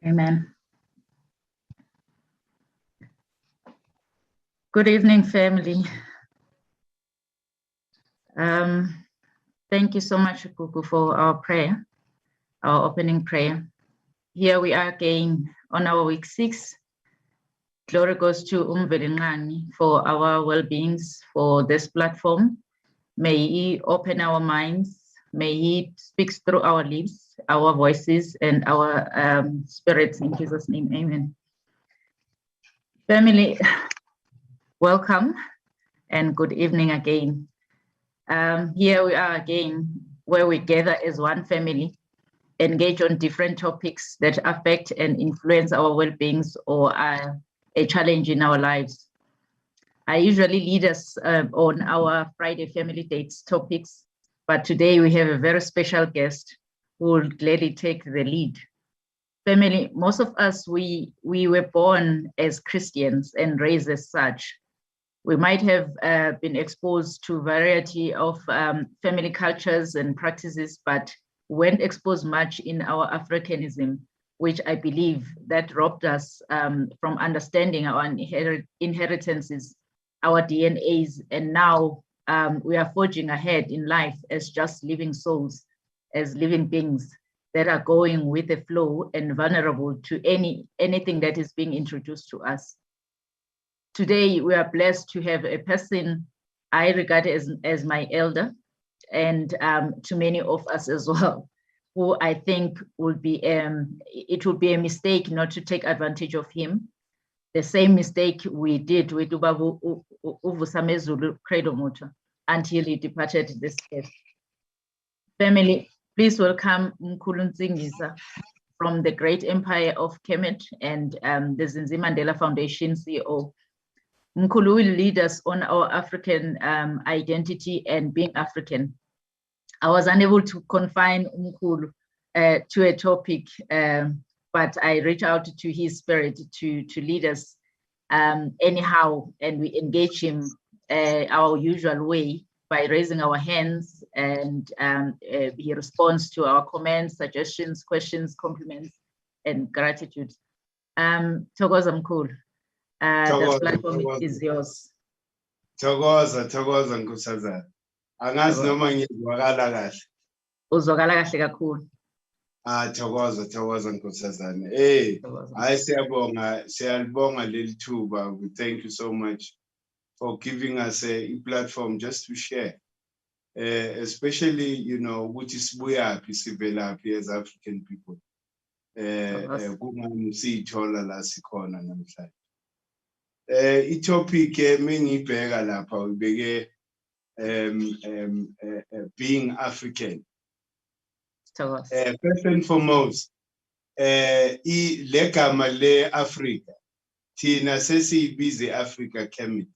Amen. Good evening, family. Thank you so much, Kuku, for our prayer, our opening prayer. Here we are again on our week 6. Glory goes to Mphethikazi for our well-beings for this platform. May he open our minds. May he speak through our lips, our voices, and our spirits. In Jesus' name, amen. Family, welcome and good evening again. Here we are again, where we gather as one family, engage on different topics that affect and influence our well-beings or are a challenge in our lives. I usually lead us on our Friday family dates topics, but today we have a very special guest who will gladly take the lead. Family, most of us, we were born as Christians and raised as such. We might have been exposed to a variety of family cultures and practices, but weren't exposed much in our Africanism, which I believe that robbed us from understanding our inheritances, our DNAs, and now we are forging ahead in life as just living souls, as living beings that are going with the flow and vulnerable to anything that is being introduced to us. Today, we are blessed to have a person I regard as my elder, and to many of us as well, who I think would be, it would be a mistake not to take advantage of him. The same mistake we did with Ubabu Uvusamezulu Credo until he departed this earth. Family, please welcome Mkhulu Nsingiza from the great empire of Kemet and the Zinzi Mandela Foundation CEO. Mkhulu will lead us on our African identity and being African. I was unable to confine Mkhulu to a topic, but I reach out to his spirit to lead us anyhow, and we engage him our usual way by raising our hands, and he responds to our comments, suggestions, questions, compliments, and gratitude. Thokoza Mkhulu. The platform is yours. Thokoza Nkosazana. Angazi noma ngizwakala kahle. Uzwakala kahle kakhulu. Thokoza Nkosazana. Hayi siyalibonga leli thuba. We thank you so much for giving us a platform just to share. Especially, you know, ukuthi sibuyaphi sivelaphi as African people. Kungani sithola la sikhona namhlanje. I-topic mengibheka lapha ubeke being African. First and foremost, le gama le Africa thina sesiyibize Africa Kemet.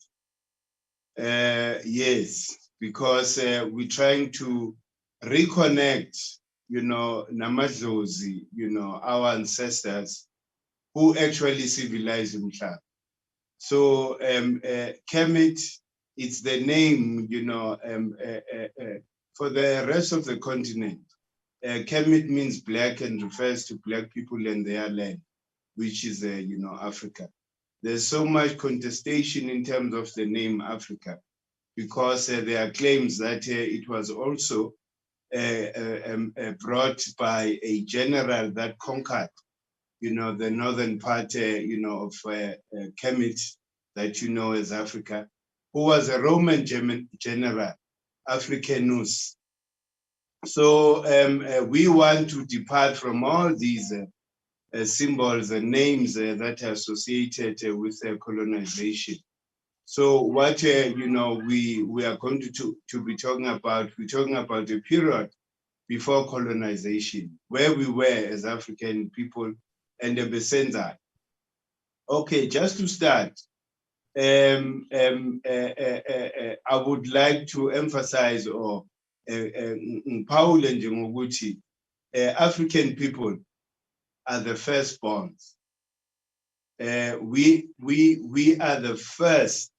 Yes, because we're trying to reconnect, you know, namadlozi, you know, our ancestors who actually civilized Umhlaba. So Kemet, it's the name, you know, for the rest of the continent. Kemet means black and refers to black people and their land, which is, you know, Africa. There's so much contestation in terms of the name Africa, because there are claims that it was also brought by a general that conquered, you know, the northern part, you know, of Kemet, that you know as Africa, who was a Roman general, Africanus. So we want to depart from all these symbols and names that are associated with colonization. So what, you know, we are going to be talking about, we're talking about a period before colonization, where we were as African people and the Besenza. Okay, just to start, I would like to emphasize or Paul and Njengokuthi, African people are the firstborns. We are the first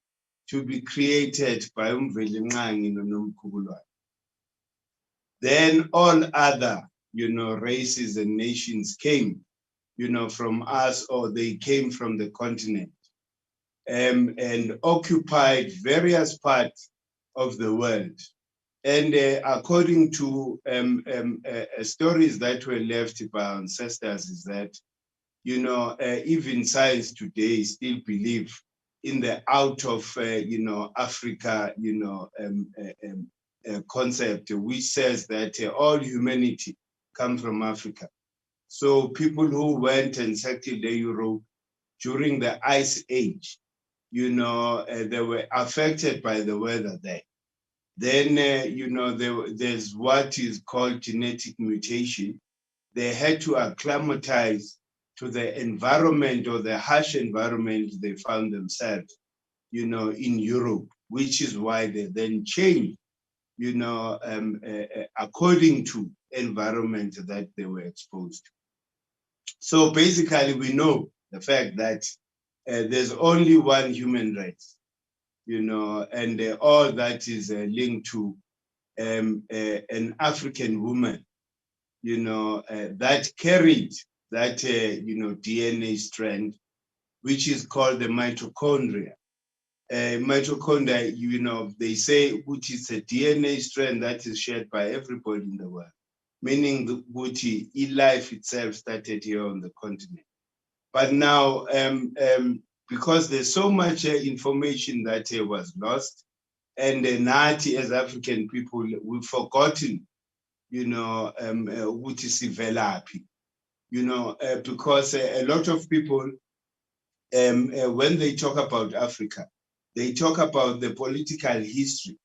to be created by Mphethikazi noNomkhulu. Then all other, you know, races and nations came from us, or they came from the continent, and occupied various parts of the world. And according to stories that were left by our ancestors, is that, even science today still believe in the out of, Africa, concept, which says that all humanity come from Africa. So people who went and settled in Europe during the Ice Age, they were affected by the weather there. Then, there's what is called genetic mutation. They had to acclimatize to the environment, or the harsh environment they found themselves, in Europe, which is why they then changed, according to environment that they were exposed to. So basically, we know the fact that there's only one human race, and all that is linked to an African woman, that carried that, DNA strand, which is called the mitochondria. Mitochondria, they say, which is a DNA strand that is shared by everybody in the world, meaning the life itself started here on the continent. But now, because there's so much information that was lost, and Nati, as African people, we've forgotten, what is Velaphi, because a lot of people, when they talk about Africa, they talk about the political history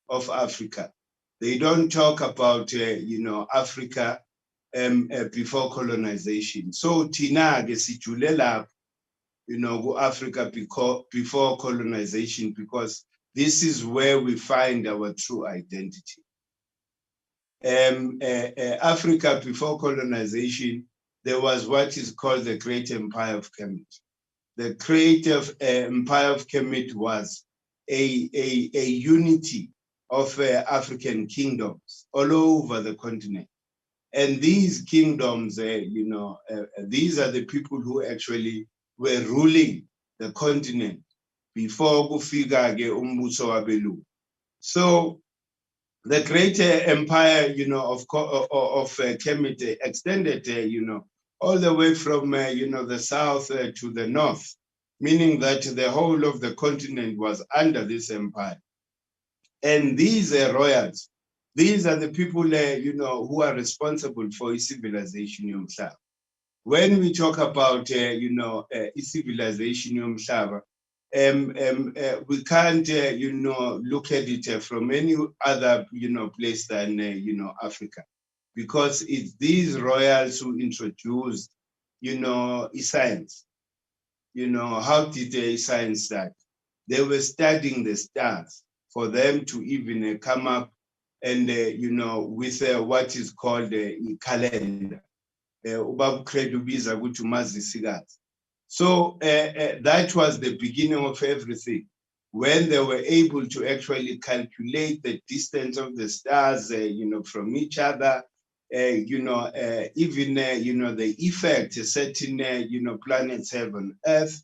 of Africa. They don't talk about, Africa before colonization. So Tina gesijulela, Africa before colonization, because this is where we find our true identity. Africa before colonization, there was what is called the Great Empire of Kemet. The Great Empire of Kemet was a unity of African kingdoms all over the continent. And these kingdoms, these are the people who actually were ruling the continent before kufika ke umbuso wabelungu. So the Great Empire, of Kemet extended, all the way from, the south to the north, meaning that the whole of the continent was under this empire. And these royals, these are the people, who are responsible for civilization yomhlaba. When we talk about, civilization yomhlaba, we can't, look at it from any other, place than, Africa, because it's these royals who introduced, science. How did science start? They were studying the stars for them to even come up and, with what is called a calendar. So that was the beginning of everything, when they were able to actually calculate the distance of the stars, from each other, even, the effect certain, planets have on Earth,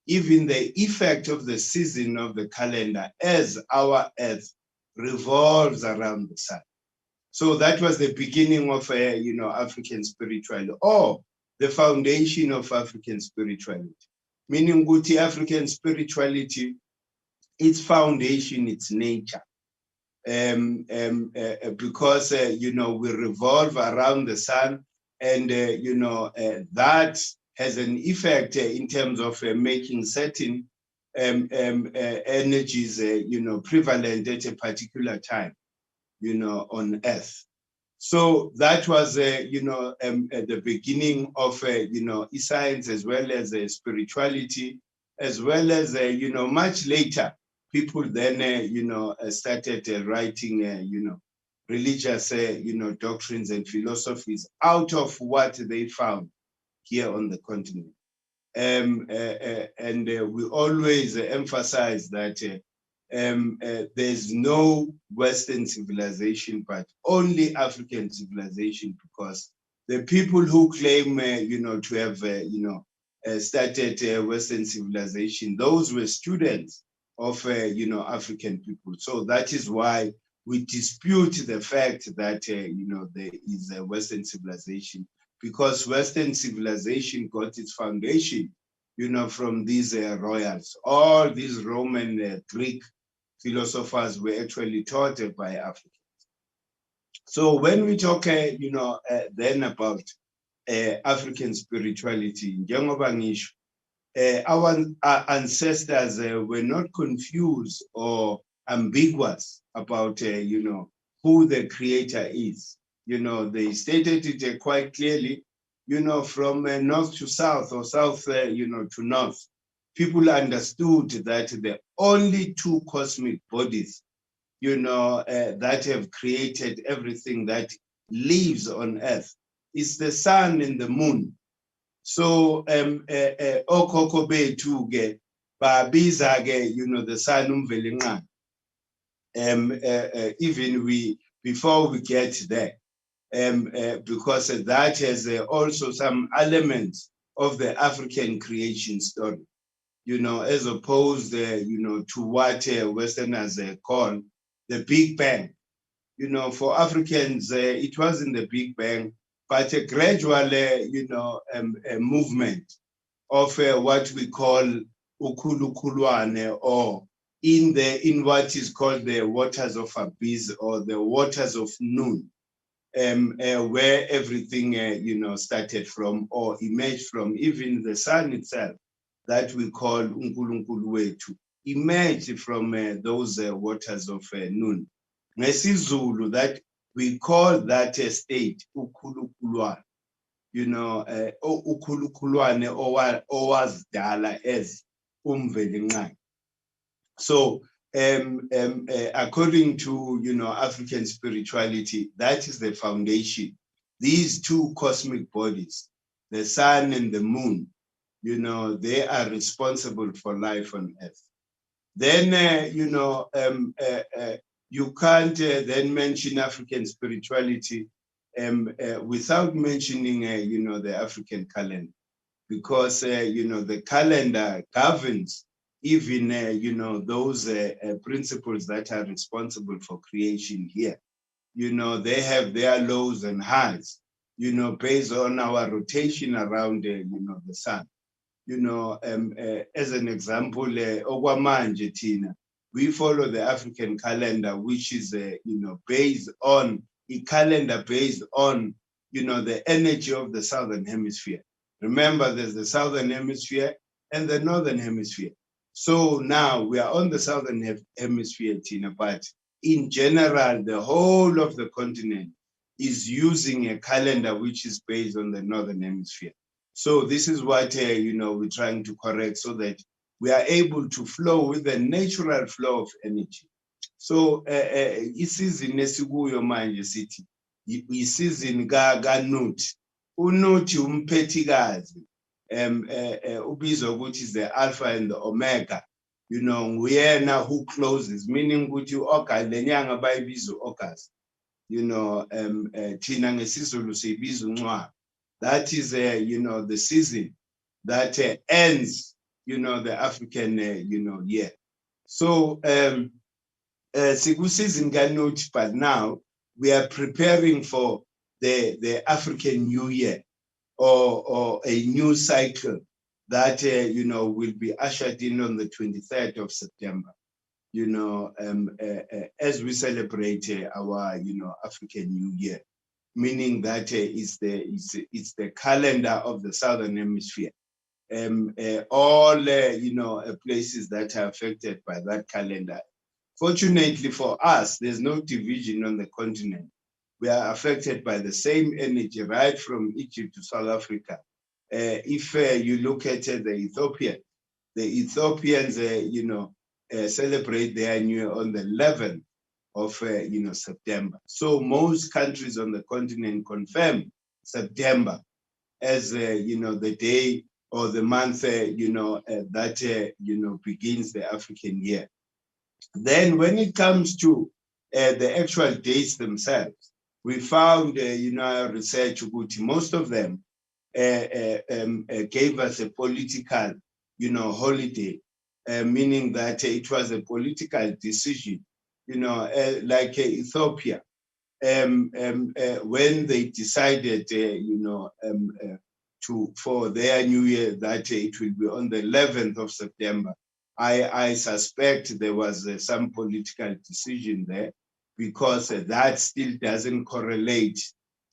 even the effect of the season of the calendar as our Earth revolves around the sun. So that was the beginning of, African spirituality, or the foundation of African spirituality. Meaning, Guti African spirituality, its foundation, its nature. Because, we revolve around the sun, and, that has an effect in terms of making certain energies, prevalent at a particular time, on Earth. So that was, the beginning of, science, as well as spirituality, as well as, much later, people then, started writing, religious, doctrines and philosophies out of what they found here on the continent. And we always emphasize that there's no Western civilization, but only African civilization, because the people who claim, to have, started Western civilization, those were students of, African people. So that is why we dispute the fact that, there is a Western civilization, because Western civilization got its foundation, from these royals. All these Roman, Greek philosophers were actually taught by Africans. So when we talk, then about African spirituality, njengoba ngisho, our ancestors were not confused or ambiguous about, who the creator is. They stated it quite clearly, from north to south, or south, to north. People understood that the only two cosmic bodies, that have created everything that lives on earth is the sun and the moon. So okhokho bethu ke babiza ke, the sun umvelincane. Even before we get there, because that has also some elements of the African creation story, as opposed, to what Westerners call the Big Bang. For Africans, it wasn't the Big Bang, but a gradual, a movement of what we call ukhulukhulwane, or in what is called the waters of Abyss, or the waters of Noon, where everything, started from, or emerged from. Even the sun itself, that we call uNkulunkulu wethu, emerged from those waters of Noon. NgesiZulu, that we call that state ukhulukhulwane, ukhulukhulwane owazidala as umvelincane. So according to, African spirituality, that is the foundation. These two cosmic bodies, the sun and the moon, they are responsible for life on earth. Then, you can't then mention African spirituality without mentioning, the African calendar, because, the calendar governs even, those principles that are responsible for creation here. They have their lows and highs, based on our rotation around, the sun. As an example, okwamanje thina, we follow the African calendar, which is, based on a calendar based on, the energy of the Southern Hemisphere. Remember, there's the Southern Hemisphere and the Northern Hemisphere. So now we are on the Southern Hemisphere, Tina, but in general, the whole of the continent is using a calendar which is based on the Northern Hemisphere. So this is what, we're trying to correct, so that we are able to flow with the natural flow of energy. So isizini esikuyo manje sithi isizini kaNuthi. uNuthi Mphethikazi, ubizwa ukuthi is the alpha and the omega. Nguyena who closes, meaning ukuthi u-August, le nyanga bayibiza u-August. Thina ngesiZulu siyibiza uNcwaba. That is, the season that ends, the African, year. So, season kaNuthi, but now we are preparing for the African New Year, or a new cycle that, will be ushered in on the 23rd of September, as we celebrate our, African New Year, meaning that it's the calendar of the Southern Hemisphere. All, places that are affected by that calendar. Fortunately for us, there's no division on the continent. We are affected by the same energy, right from Egypt to South Africa. If you look at the Ethiopians, celebrate their New Year on the 11th of, September. So most countries on the continent confirm September as, the day or the month, that, begins the African year. Then when it comes to the actual dates themselves, we found, our research, most of them gave us a political, holiday, meaning that it was a political decision, like Ethiopia, when they decided, for their new year that it will be on the 11th of September. I suspect there was some political decision there, because that still doesn't correlate,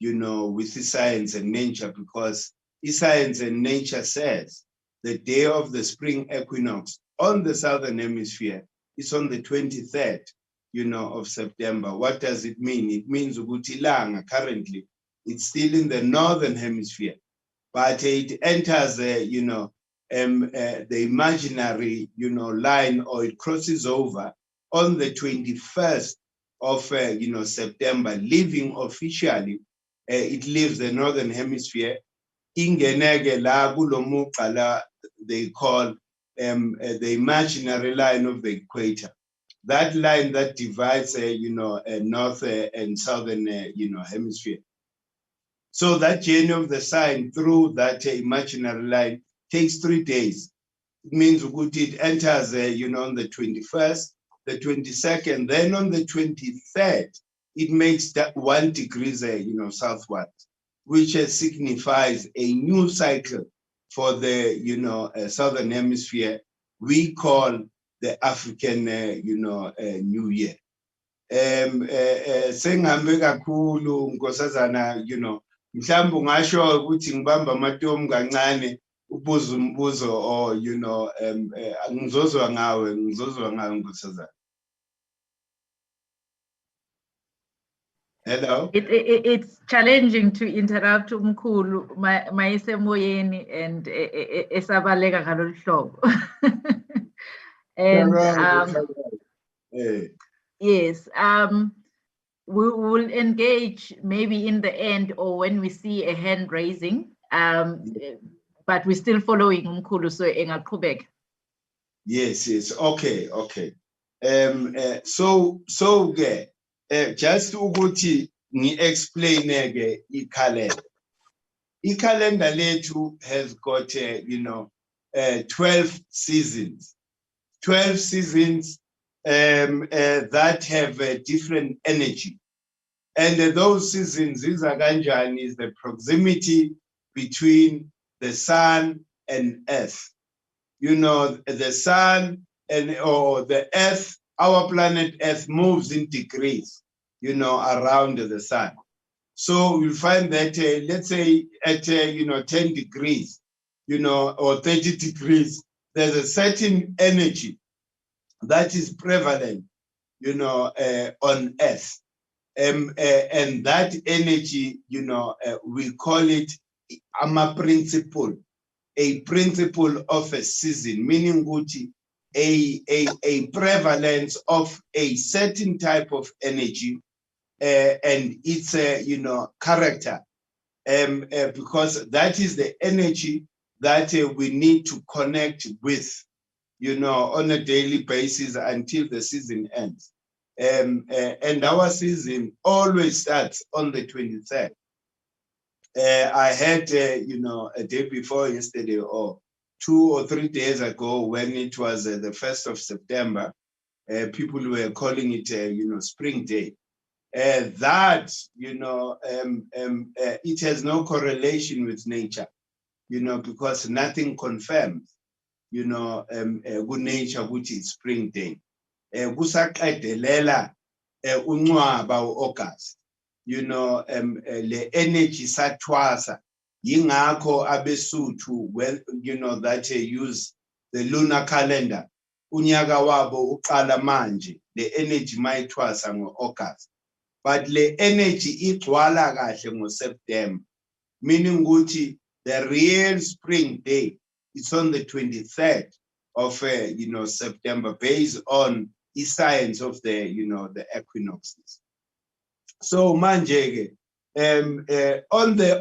with science and nature, because science and nature says the day of the spring equinox on the southern hemisphere is on the 23rd, of September. What does it mean? It means ukuthi ilanga currently it's still in the northern hemisphere, but it enters, the imaginary, line, or it crosses over on the 21st of, September, leaving officially, it leaves the northern hemisphere. Ingenege la kulo mugqa la they call the imaginary line of the equator. That line that divides, north and southern, hemisphere. So that journey of the sign through that imaginary line takes 3 days. It means it enters, on the 21st, the 22nd, then on the 23rd, it makes that 1 degree, southward, which signifies a new cycle for the, southern hemisphere. We call the African, New Year. Sengihambe kakhulu nkosazana, mhlawumbe ungasho ukuthi ngibamba amatomu kancane ubuza umbuzo, or ngizozwa ngawe nkosazana. Hello. It's challenging to interrupt Mkhulu mayisemoyeni and esabaleka ngalolu hlobo. And yes, we will engage maybe in the end or when we see a hand raising, but we're still following Mkhulu, so engaqhubeka. Yes, okay. So just ukuthi ngi-explain i-calendar. I-calendar lethu has got 12 seasons. 12 seasons that have a different energy. And those seasons is the proximity between the sun and earth. The sun or the earth, our planet Earth moves in degrees, around the sun. So you'll find that, let's say at, 10 degrees, or 30 degrees, there's a certain energy that is prevalent, on Earth. And that energy, we call it a principle of a season, meaning a prevalence of a certain type of energy and its character, because that is the energy that we need to connect with, on a daily basis until the season ends. And our season always starts on the 23rd. I had, a day before yesterday or 2 or 3 days ago, when it was the 1st of September, people were calling it, Spring Day. That, it has no correlation with nature, because nothing confirms, good nature, which is Spring Day. Kusaqedelela uNcwaba August, le energy sathwasa. Yingakho abeSuthu, when that use the lunar calendar, unyaka wabo uqala manje, the energy mayithwasa ngo-August, but le energy igcwala kahle ngo-September, meaning ukuthi the real spring day is on the 23rd of September, based on the science of the the equinoxes. So manje on the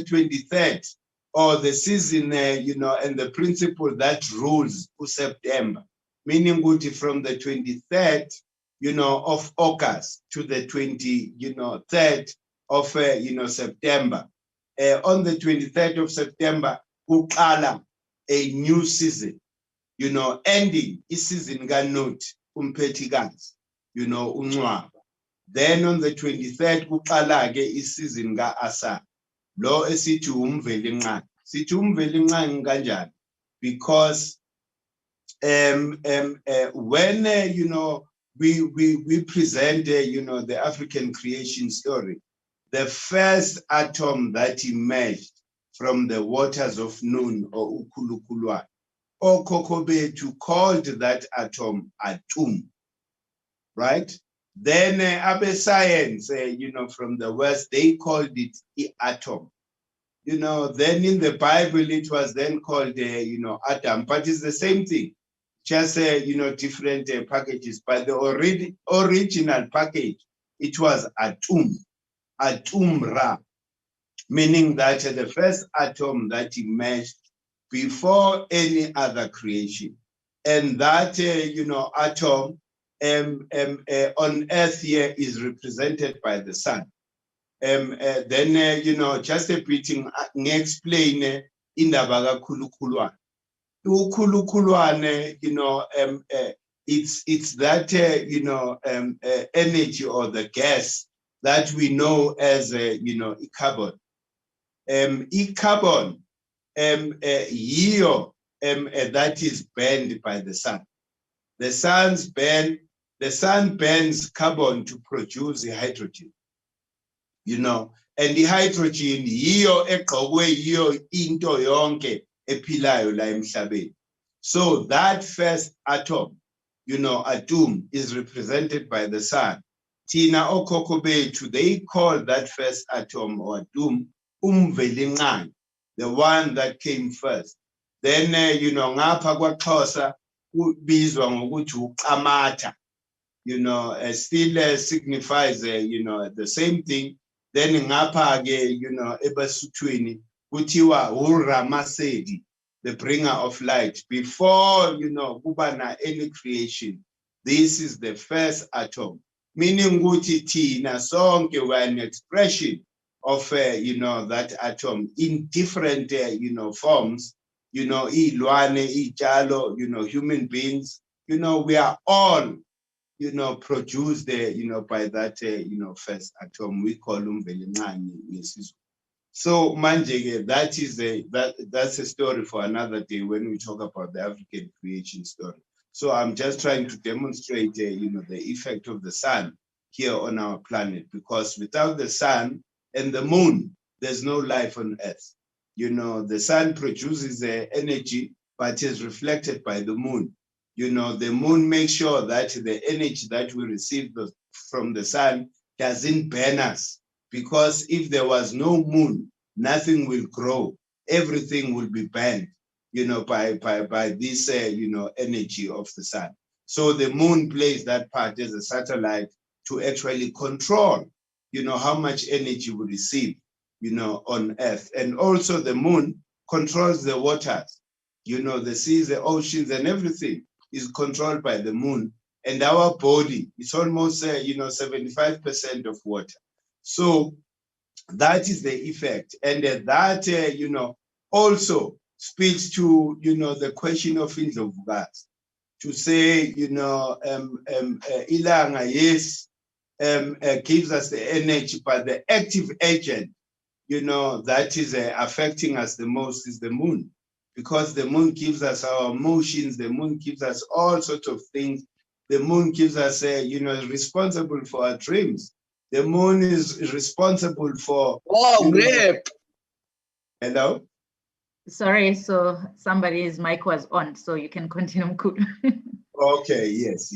23rd, or the season, and the principle that rules September, meaning from the 23rd of August to the 23rd of September. On the 23rd of September, kuqala a new season, ending season kanot Mphethikazi, uncwaba. Then on the 23rd kuqala ke season ka-Asa, lo esithi umvelincane. Sithi umvelincane kanjani? Because when we present the African creation story, the first atom that emerged from the waters of Nun or Ukulukulwa, or Kokobetu called that atom Atum, right? Then Abe science, from the West, they called it atom. Then in the Bible, it was then called, Adam, but it's the same thing, just, different packages. But the original package, it was Atum, Atum-Ra, meaning that the first atom that emerged before any other creation. And that, atom on Earth here is represented by the sun. Then, just a bit, explain indaba kakhulukhulwane. Ukhulukhulwane, it's that, energy or the gas that we know as, carbon. Carbon, that is burned by the sun. The sun burns carbon to produce hydrogen, and the hydrogen yiyo egqokwe yiyo into yonke ephilayo la emhlabeni. So that first atom, atom, is represented by the sun. Tina okhokho bethu, they call that first atom or atom umvelincane, the one that came first. Then, ngapha kwaXhosa kubizwa ngokuthi uqamatha, still signifies, the same thing. Then ngapha ke, eBasuthwini kuthiwa uRamasedi, the bringer of light. Before, kuba any creation, this is the first atom. Meaning ukuthi thina sonke we're an expression of, that atom in different, forms, iy'lwane, iy'tshalo, human beings, we are all, produced, by that, first atom we call umvelincane ngesizulu. So manje, that's a story for another day when we talk about the African creation story. So I'm just trying to demonstrate, the effect of the sun here on our planet, because without the sun and the moon, there's no life on Earth. The sun produces energy, but is reflected by the moon. The moon makes sure that the energy that we receive from the sun doesn't burn us, because if there was no moon, nothing will grow. Everything will be burned, by this, energy of the sun. So the moon plays that part as a satellite to actually control, how much energy we receive, on Earth. And also the moon controls the waters, the seas, the oceans, and everything is controlled by the moon. And our body is almost, 75% of water. So that is the effect. And that, also speaks to, the question of Indlovukazi, to say, ilanga, yes, gives us the energy, but the active agent, that is affecting us the most is the moon, because the moon gives us our emotions, the moon gives us all sorts of things. The moon gives us, responsible for our dreams. The moon is responsible for. Oh, great. Hello? Sorry, so somebody's mic was on, so you can continue, Mkhulu. Okay, yes.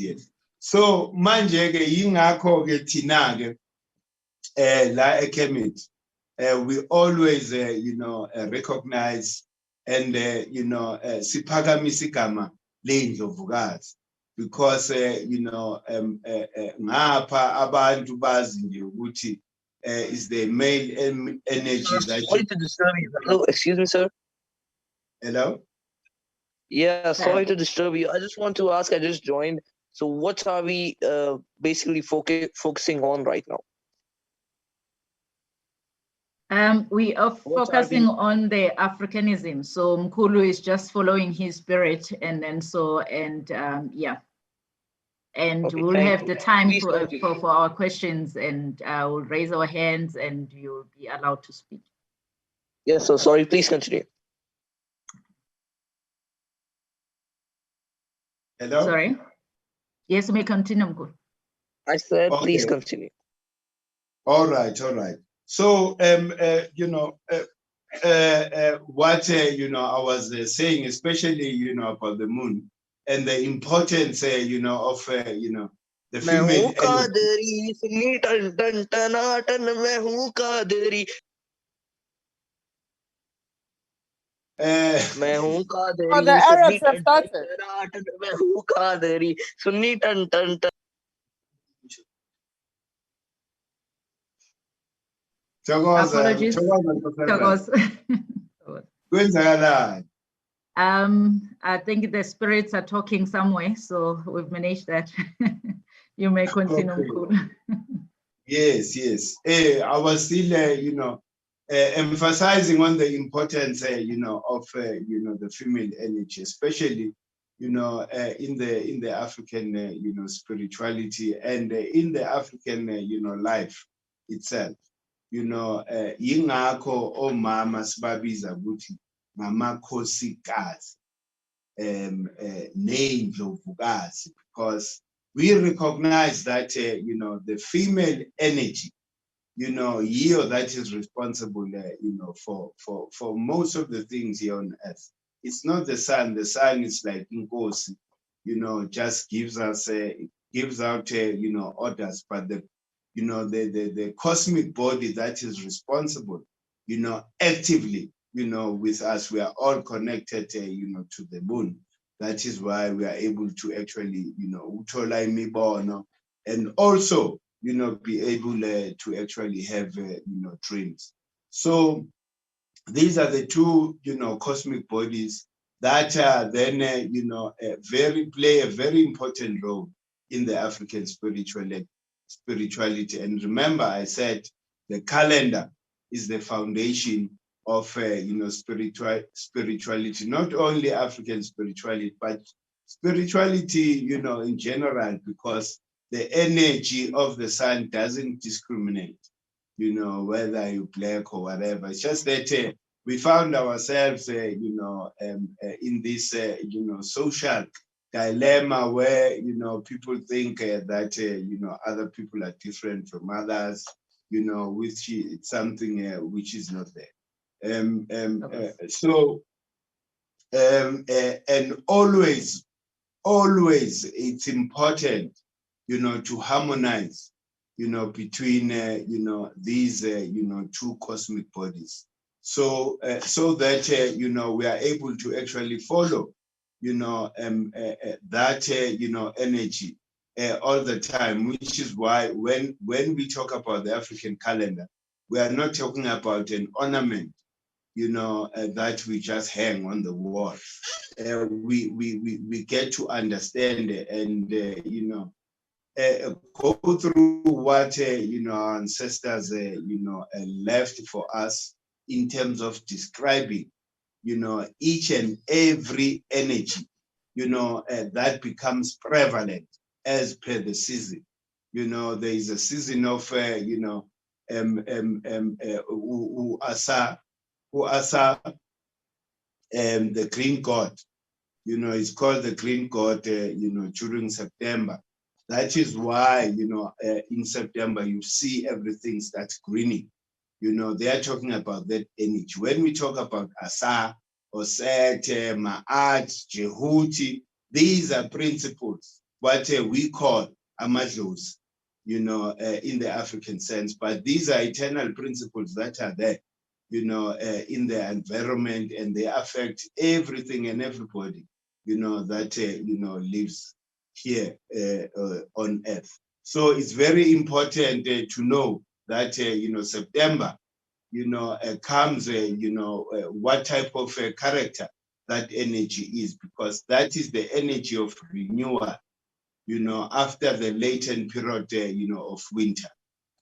So manje ke yingakho ke thina ke la eKemet we always recognize and siphakamisa igama leNdlovukazi, because ngapha abantu bazi nje ukuthi is the male energy that. Sorry to disturb you. Hello, excuse me, sir. Hello? Yeah, sorry to disturb you. I just want to ask, I just joined. So what are we basically focusing on right now? We are What are focusing we- on the Africanism. So Mkhulu is just following his spirit, and yeah. And Okay, we'll thank have you. the time Please continue. for our questions, and we'll raise our hands, and you'll be allowed to speak. Yes, so sorry, please continue. Hello? Sorry. Yes, we may continue, Mkhulu. I said, please Okay. continue. All right. So, what, I was saying, especially, about the moon and the importance, of, the मैं हूँ female energy. Qadri Sunni टन टन टनाटन मैं हूँ कादरी मैं हूँ Qadri Oh, the Arabs have started. टनाटन मैं हूँ कादरी सुन्नी टन टन टन Apologies. Thokoza. I think the spirits are talking somewhere, so we've managed that. You may continue, Okay. Mkhulu. Yes. I was still, emphasizing on the importance, of, the female energy, especially, in the African, spirituality and in the African, life itself. Yingakho omama sibabiza ukuthi ngamakhosikazi ney'ndlovukazi, because we recognize that the female energy, yiyo that is responsible for most of the things here on earth. It's not the sun. The sun is like inkosi, just gives us gives out orders, but the cosmic body that is responsible, actively, with us, we are all connected, to the moon. That is why we are able to actually, uthola imibono, and also, be able to actually have, dreams. So these are the two, cosmic bodies that then, play a very important role in the African spirituality. And remember, I said the calendar is the foundation of, spirituality, not only African spirituality, but spirituality, in general, because the energy of the sun doesn't discriminate, whether you're black or whatever. It's just that we found ourselves, in this, social dilemma where, people think that, other people are different from others, which is something which is not there. And always it's important, to harmonize, between, these, two cosmic bodies. So that, we are able to actually follow, that, energy all the time, which is why when we talk about the African calendar, we are not talking about an ornament, that we just hang on the wall. We get to understand and, go through what, our ancestors, left for us in terms of describing, each and every energy, that becomes prevalent as per the season. There is a season of, the green god, it's called the green god, during September. That is why, in September, you see everything starts greening. They are talking about that energy. When we talk about Asa, Osete, Ma'at, Jehuti, these are principles, what we call Amadlos, in the African sense. But these are eternal principles that are there, in the environment, and they affect everything and everybody, that, lives here on earth. So it's very important to know that, September, comes, what type of character that energy is, because that is the energy of renewal, you know, after the latent period, you know, of winter.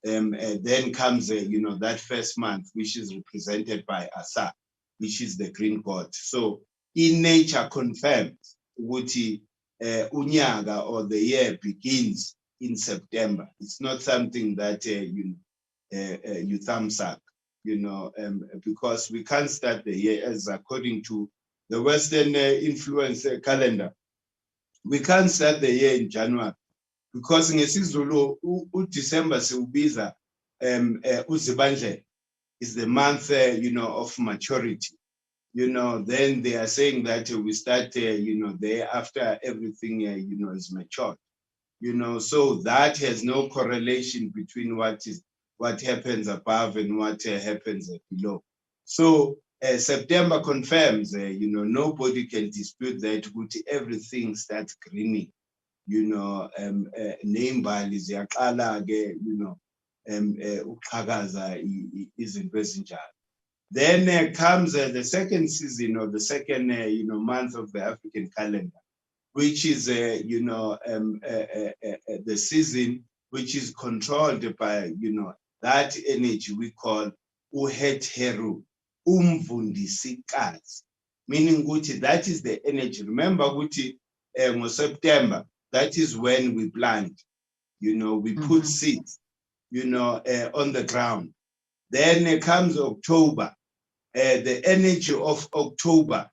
Then comes, you know, that first month, which is represented by Asa, which is the green god. So in nature confirms Uti Unyaga, or the year begins in September. It's not something that you thumbs up, you know, because we can't start the year as according to the Western influence calendar. We can't start the year in January because ngesizulu December siubiza uzibandlela is the month you know, of maturity. You know, then they are saying that we start you know, there after everything you know, is matured. You know, so that has no correlation between what happens above and what happens below. So September confirms, you know, nobody can dispute that everything starts greening. You know, neimbali ziyaqala-ke, you know, uqhakaza izinto ezinjalo. Then comes the second season, or the second you know, month of the African calendar, which is you know, the season which is controlled by, you know, that energy we call uhetheru, umvundisikazi, meaning ukuthi that is the energy. Remember ukuthi September, that is when we plant, you know, we put seeds, you know, on the ground. Then comes October, the energy of October,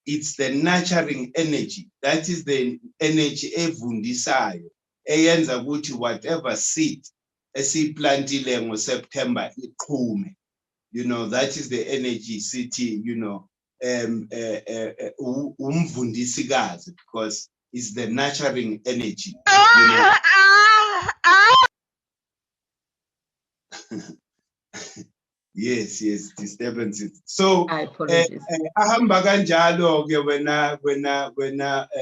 it's the nurturing energy. That is the energy evundisayo, eyenza ukuthi whatever seed esiplantile ngoSeptember iqhume. You know, that is the energy city, you know, umvundisikazi, because it's the nurturing energy. You know? Yes, disturbances. So ahamba kanjalo ke wena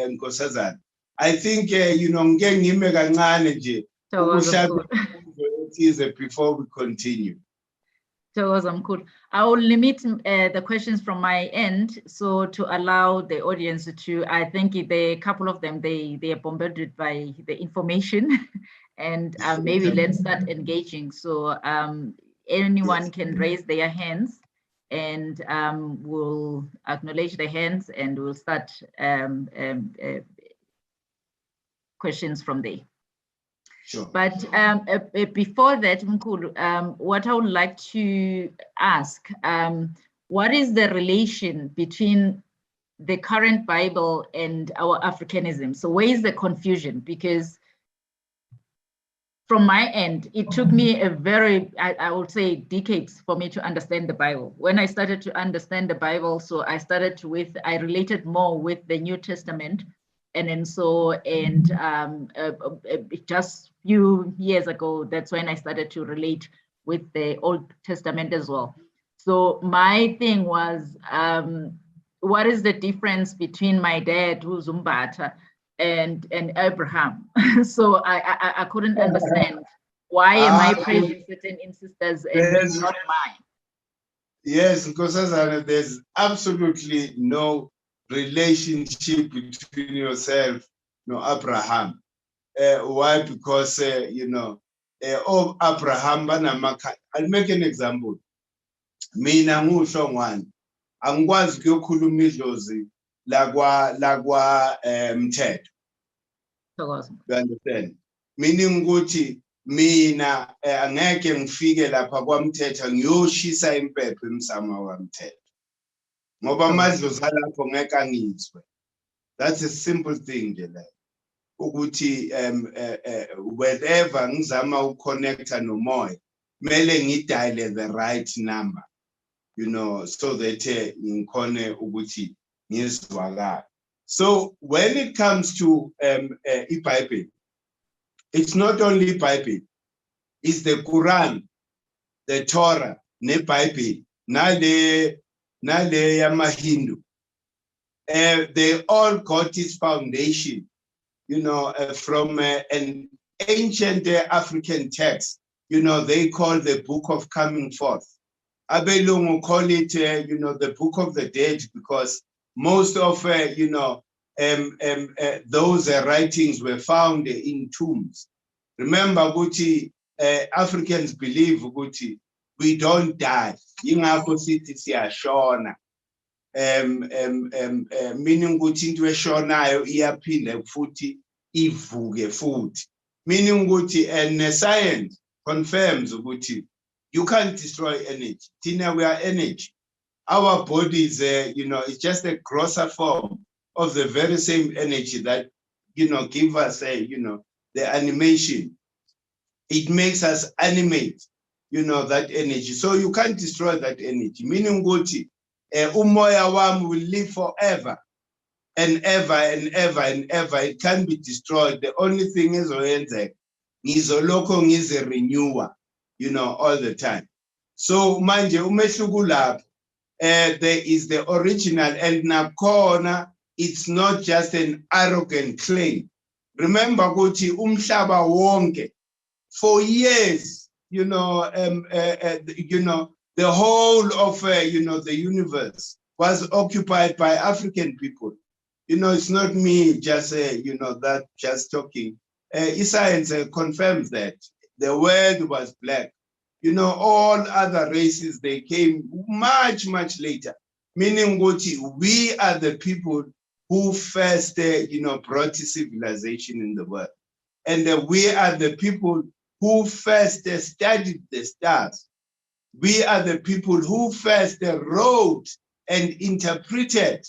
Nkosazana. I think you know, ngeke ngime kancane nje ukuhlala before we continue. So Mkhulu, I will limit the questions from my end, so to allow the audience to, I think a couple of them, they are bombarded by the information, and maybe let's start engaging. So anyone can raise their hands, and we'll acknowledge the hands, and we'll start questions from there. Sure. But before that, Mkhulu, what I would like to ask, what is the relation between the current Bible and our Africanism? So where is the confusion? Because from my end, it took me a very, I would say, decades for me to understand the Bible. When I started to understand the Bible, so I related more with the New Testament. And then just few years ago, that's when I started to relate with the Old Testament as well. So my thing was, what is the difference between my dad, who's Mbatha, and Abraham? So I couldn't understand, why am I praising certain ancestors and not mine? Yes, because there's absolutely no relationship between yourself, you know, Abraham. Why? Because you know, of Abraham, I'll make an example. Mina nguShongwane, angikwazi ukuyokhuluma idlozi lakwa Mthetho. You understand? Meaning ukuthi mina angeke ngifike lapha kwaMthetho ngiyoshisa impepho emsamo waMthetho. Ngoba amadlozi alapho ngeke angizwe. That's a simple thing nje leyo. Ukuthi whenever ngizama uconnecta nomoya, kumele ngidayile the right number, you know, so that ngikhone ukuthi ngizwakala. So when it comes to iBhayibheli, it's not only Bible, it's the Quran, the Torah, neBhayibheli, nale yamaHindu. They all got its foundation, you know, from an ancient African text, you know, they call the Book of Coming Forth. Abelungu call it, you know, the Book of the Dead, because most of, you know, those writings were found in tombs. Remember, Guti, Africans believe, Guti, we don't die. Yingakho sithi siyashona. Meaning ukuthi into eshonayo iyaphinda futhi ivuke futhi. Meaning ukuthi, and science confirms ukuthi you can't destroy energy. Tina, we are energy. Our bodies, it's just a grosser form of the very same energy that, give us, the animation. It makes us animate, that energy. So you can't destroy that energy. Meaning, Guti, umoya wami will live forever and ever and ever and ever. It can't be destroyed. The only thing is, ngizoloko ngize renewer, all the time. So, manje, umehluko lapho. There is the original, and nakhona it's not just an arrogant claim. Remember, Guti, umhlaba wonke, for years, the whole of the universe was occupied by African people. It's not me just that just talking. Science confirms that the world was black. All other races, they came much, much later. Meaning, we are the people who first, brought civilization in the world. And we are the people who first studied the stars. We are the people who first wrote and interpreted,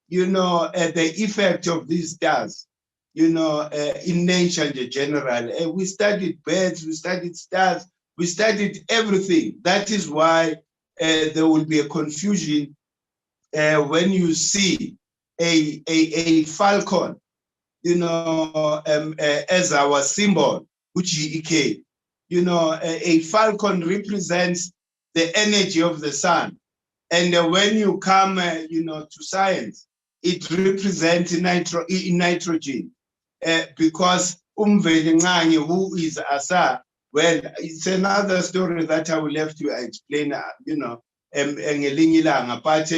the effect of these stars, in nature in general. We studied birds, we studied stars, we studied everything. That is why there will be a confusion when you see a falcon, as our symbol, which is EK. A falcon represents the energy of the sun. And when you come, to science, it represents nitrogen. Because Mphethikazi, who is Asa, well, it's another story that I will have to explain, but,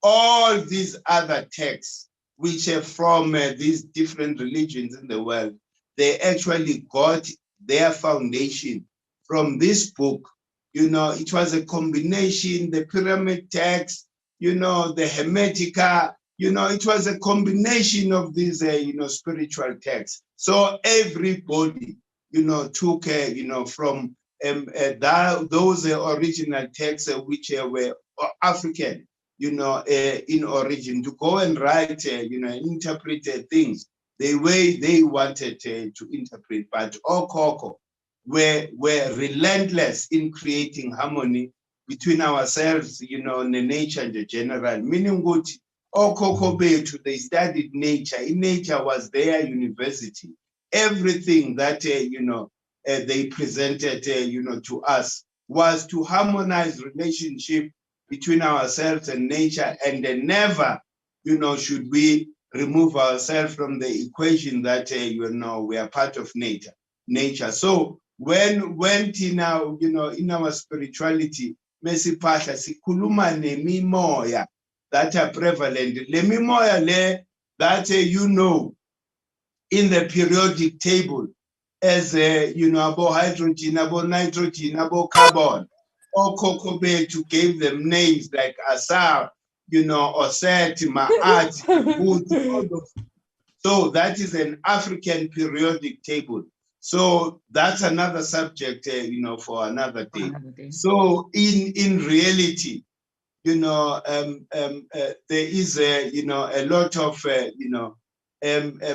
all these other texts, which are from these different religions in the world, they actually got their foundation from this book. It was a combination, the pyramid text, the Hermetica, it was a combination of these, spiritual texts. So everybody, took, from those original texts which were African, in origin, to go and write, interpret things the way they wanted to interpret. But Okoko were relentless in creating harmony between ourselves, and the nature and the general. Meaning, good, Okoko Betu, they studied nature. In nature was their university. Everything that, they presented, to us was to harmonize relationship between ourselves and nature, and never, should we remove ourselves from the equation that, we are part of nature. So when now, in our spirituality, mesipahla sikhuluma nemimoya that are prevalent. Le mimoya le that, in the periodic table, as about hydrogen, about nitrogen, about carbon, or Kokobe to give them names like Asar, Oset, Ma'at, Wood, all those. So that is an African periodic table. So that's another subject, for another day. So in reality, there is a lot of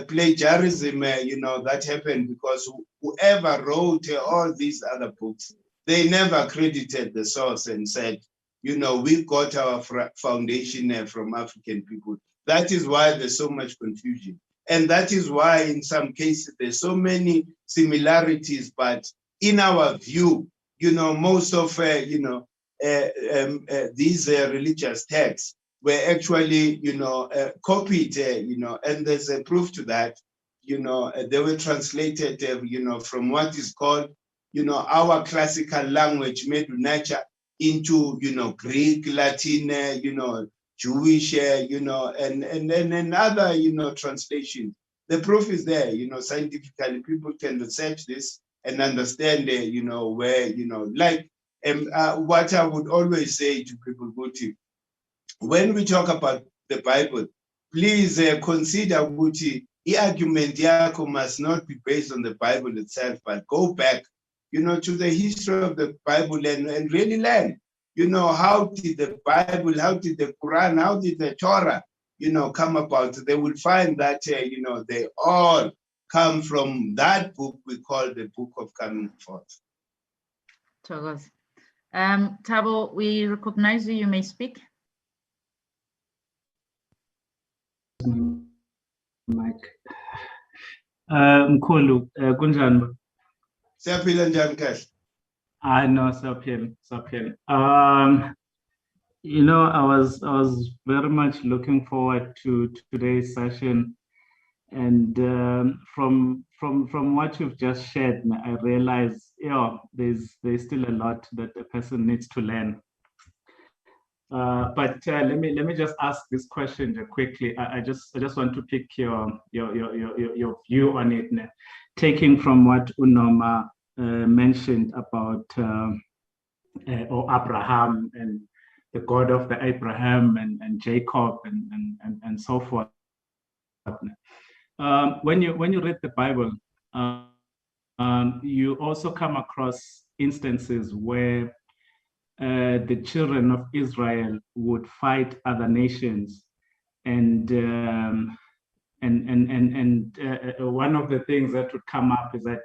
plagiarism, that happened because whoever wrote all these other books, they never credited the source and said, we got our foundation from African people. That is why there's so much confusion. And that is why in some cases there's so many similarities, but in our view, most of, these religious texts were actually, copied, and there's a proof to that, they were translated, from what is called, our classical language, made nature, into, Greek, Latin, Jewish, you know, and other, you know, translation. The proof is there, you know, scientifically, people can research this and understand, you know, where, you know, like what I would always say to people, Guti, when we talk about the Bible, please consider, Guti, the argument yako must not be based on the Bible itself, but go back, you know, to the history of the Bible and really learn. You know, how did the Bible, how did the Quran, how did the Torah, you know, come about? They will find that, you know, they all come from that book we call the Book of Coming Forth. Thokoza. Thabo, we recognize you. You may speak. Mike. Mkhulu, kunjani? Siyaphila njani kahle? I know, Sapiel. You know, I was very much looking forward to today's session, and from what you've just shared, I realize, yeah, there's still a lot that a person needs to learn. But let me just ask this question quickly. I just want to pick your view on it, taking from what Norma mentioned about or Abraham and the God of the Abraham and Jacob and so forth. When you read the Bible, you also come across instances where the children of Israel would fight other nations, and one of the things that would come up is that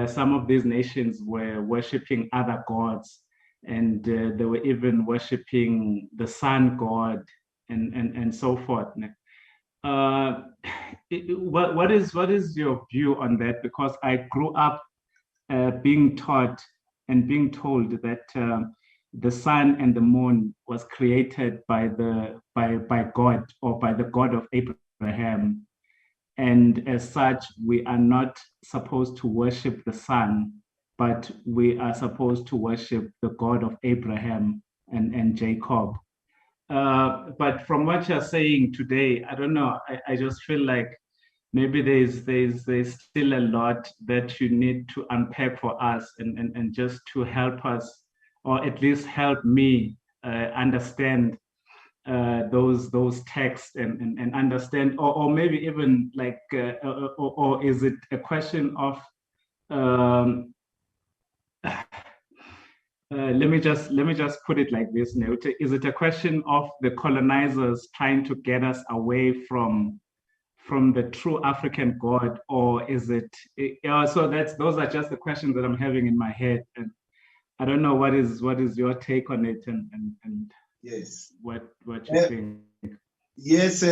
some of these nations were worshiping other gods, and they were even worshiping the sun god and so forth. What is your view on that? Because I grew up being taught and being told that the sun and the moon was created by God, or by the God of Abraham, and as such we are not supposed to worship the sun, but we are supposed to worship the God of Abraham and Jacob. But from what you're saying today, I don't know, I just feel like maybe there's still a lot that you need to unpack for us and just to help us, or at least help me understand those texts and understand, or maybe even like, or is it a question of, let me just put it like this, is it a question of the colonizers trying to get us away from the true African God, or is it, so those are just the questions that I'm having in my head, and I don't know what is your take on it, and yes, what you think. Yes,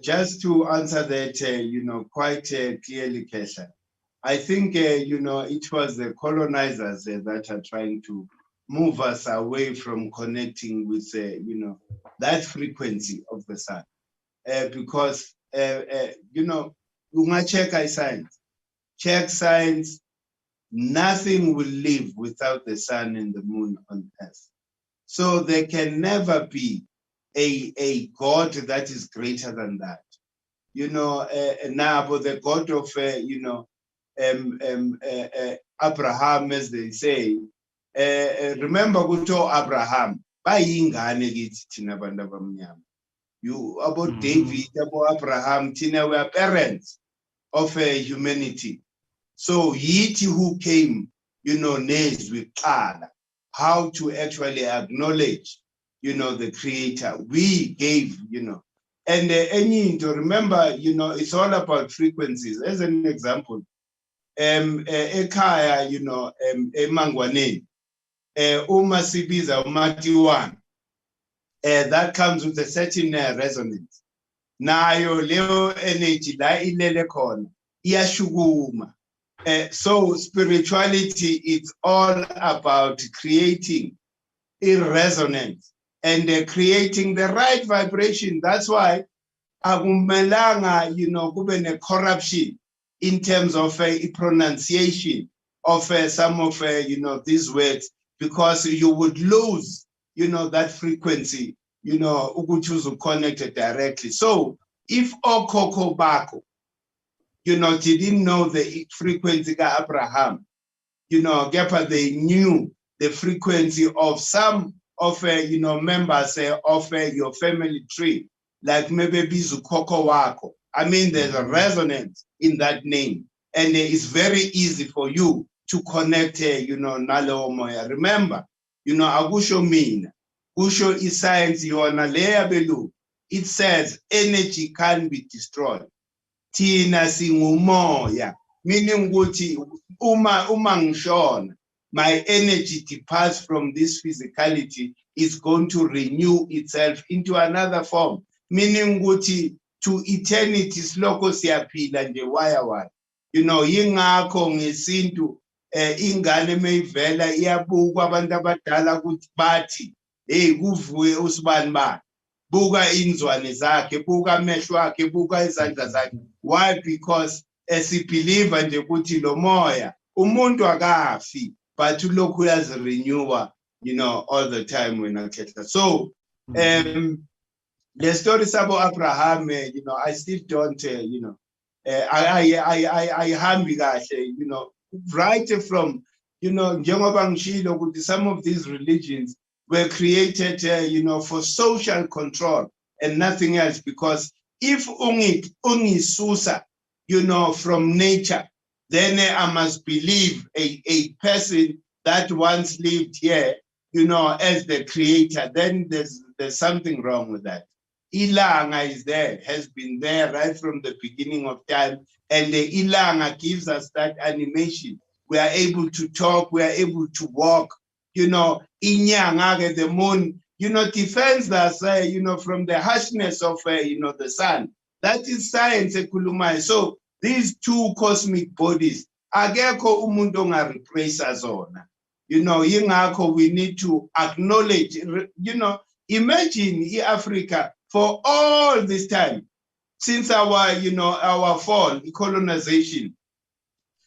just to answer that, you know, quite clearly, Kesha. I think, you know, it was the colonizers that are trying to move us away from connecting with, you know, that frequency of the sun. Because, you know, check science, nothing will live without the sun and the moon on earth. So there can never be a God that is greater than that. You know, now the God of, you know, Abraham, as they say, remember Guto Abraham, you about David, about Abraham, Tina were parents of humanity. So Yiti who came, you know, names with how to actually acknowledge, you know, the creator. We gave, you know, and any to remember, you know, it's all about frequencies. As an example, Ekaya, you know, Emangwane, Umasibiza, Umatiwan, that comes with a certain resonance. Nayo leo energy la ilele khona iyashukuma. So spirituality is all about creating a resonance and creating the right vibration. That's why akumelanga, you know, kube ne corruption in terms of pronunciation of some of, you know, these words, because you would lose, you know, that frequency you know, ukuthi connected directly. So if okhokho bakho, you know, didn't know the frequency of Abraham, you know, they knew the frequency of some of, you know, members of your family tree, like maybe Bizu Koko Wako. I mean, there's a resonance in that name, and it's very easy for you to connect, you know, Nalo Moya. Remember, you know, Agusho mean, Gusho is science, you are Nalea Belu. It says energy can be destroyed. Tina singumoya, meaning guti umangshon, my energy departs from this physicality, is going to renew itself into another form. Meaning guti to eternity sloko siyaphila nje waya. You know, yingakho ngesintu ingane meyivela iyabukwa abantu abadala ukuthi bathi hey kuvuye usibani ba. Buka inzwane zakhe, buka amehlo akhe, buka izandla zakhe. Why? Because as a believer nje ukuthi lo moya umuntu akafi, but ulokhu uyazirenewa, you know, all the time when I catch that. So the story about Abraham, you know, I still don't, you know, I hambi kahle, you know, right from, you know, njengoba ngishilo ukuthi some of these religions were created, you know, for social control and nothing else. Because if ungisusa, you know, from nature, then I must believe a person that once lived here, you know, as the creator. Then there's something wrong with that. Ilanga is there, has been there right from the beginning of time, and the Ilanga gives us that animation. We are able to talk, we are able to walk. You know, Inyanga, the moon, you know, defends us, you know, from the harshness of, you know, the sun. That is science, Kulumai. So these two cosmic bodies, ageko umuntu replace zona. You know, ingako we need to acknowledge. You know, imagine Africa for all this time since our, you know, our fall, colonization.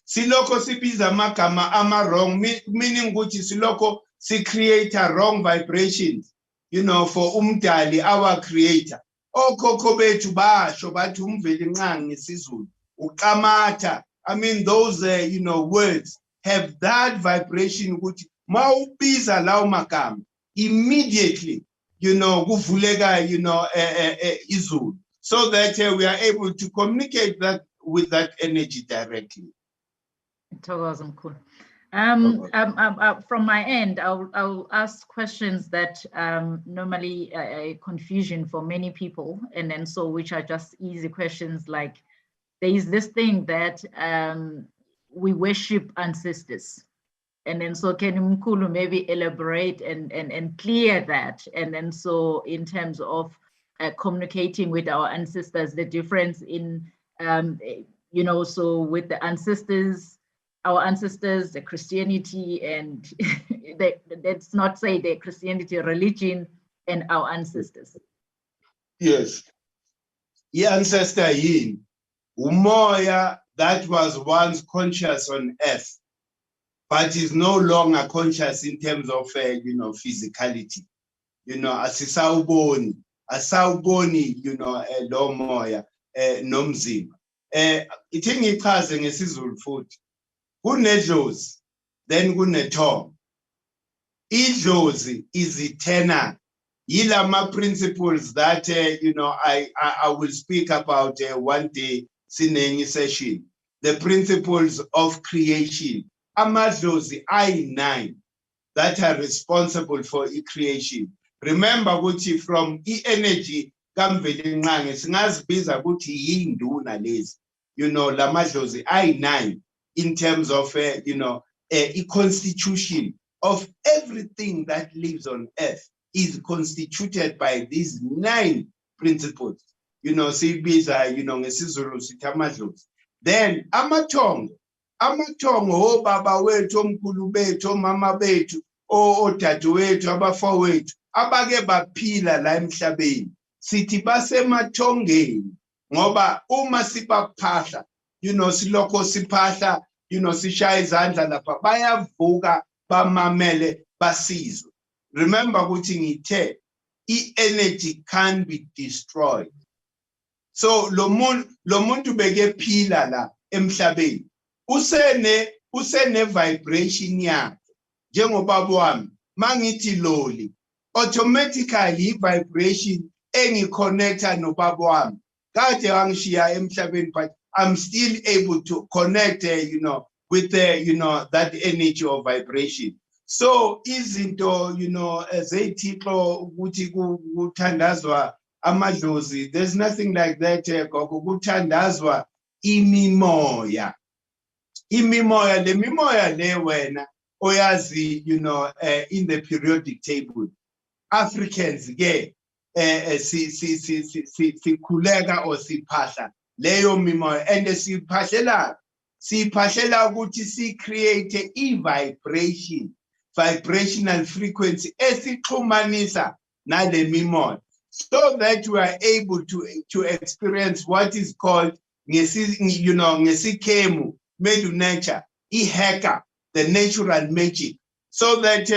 Siloko sibiza magama ama wrong, meaning which is siloko si create a wrong vibrations, you know, for umdali, our creator. Okhokho bethu basho bathi umveli nqangi isizulu uqamata. I mean, those you know, words have that vibration which mawubiza lawo magama immediately, you know, kuvuleka, you know, izulu, so that we are able to communicate that with that energy directly. Mkhulu. From my end, I'll ask questions that normally are confusion for many people, and then so which are just easy questions, like there is this thing that we worship ancestors, and then so can Mkhulu maybe elaborate and clear that, and then so in terms of communicating with our ancestors, the difference in you know, so with the ancestors, our ancestors, the Christianity, and let's not say the Christianity religion, and our ancestors. Yes. The ancestor yin, umoya that was once conscious on earth, but is no longer conscious in terms of, you know, physicality. You know, asisawuboni, you know, lo moya, nomzimba. Ithi ngichaze ngesizulu futhi. Kunedlozi, then kunethongo. Idlozi is eternal. Yilama principles that, you know, I will speak about one day in any session. The principles of creation. Amadlozi I9 that are responsible for creation. Remember, Gucci, from energy, kamveli nqangi singazibiza ukuthi yinduna lezi. You know, lamadlozi I9. In terms of, you know, a constitution of everything that lives on earth is constituted by these 9 principles. You know, sibiza, you know, ngesizulu sithi amadlozi. Then amathongo, obaba wethu, omkhulu bethu, omama bethu, odadewethu, abafowethu, abake baphila la emhlabeni. Sithi basemathongeni ngoba uma sibaphahla, you know, siloko sipahla, you know, sishaya izandla lapha, bayavuka, bamamele, basizwe. Remember ukuthi ngithe, energy can't be destroyed. So lo muntu beke phila la emhlabeni usene vibration yakhe njengobaba wami mangithi loli automatically vibration engiconnecta nobaba wami kade wangishiya emhlabeni, but I'm still able to connect with that energy of vibration. So izinto ezethixo ukuthi kuthandazwa amadlozi, there's nothing like that. Kuthandazwa imimoya le mimoya le wena oyazi in the periodic table. Africans ke sikhuleka or siphahla leyo mimoya, and siphahlela ukuthi si create a vibrational frequency esixhumanisa nale mimoya, so that we are able to experience what is called ngesikemu made nature, iheka, the natural magic, so that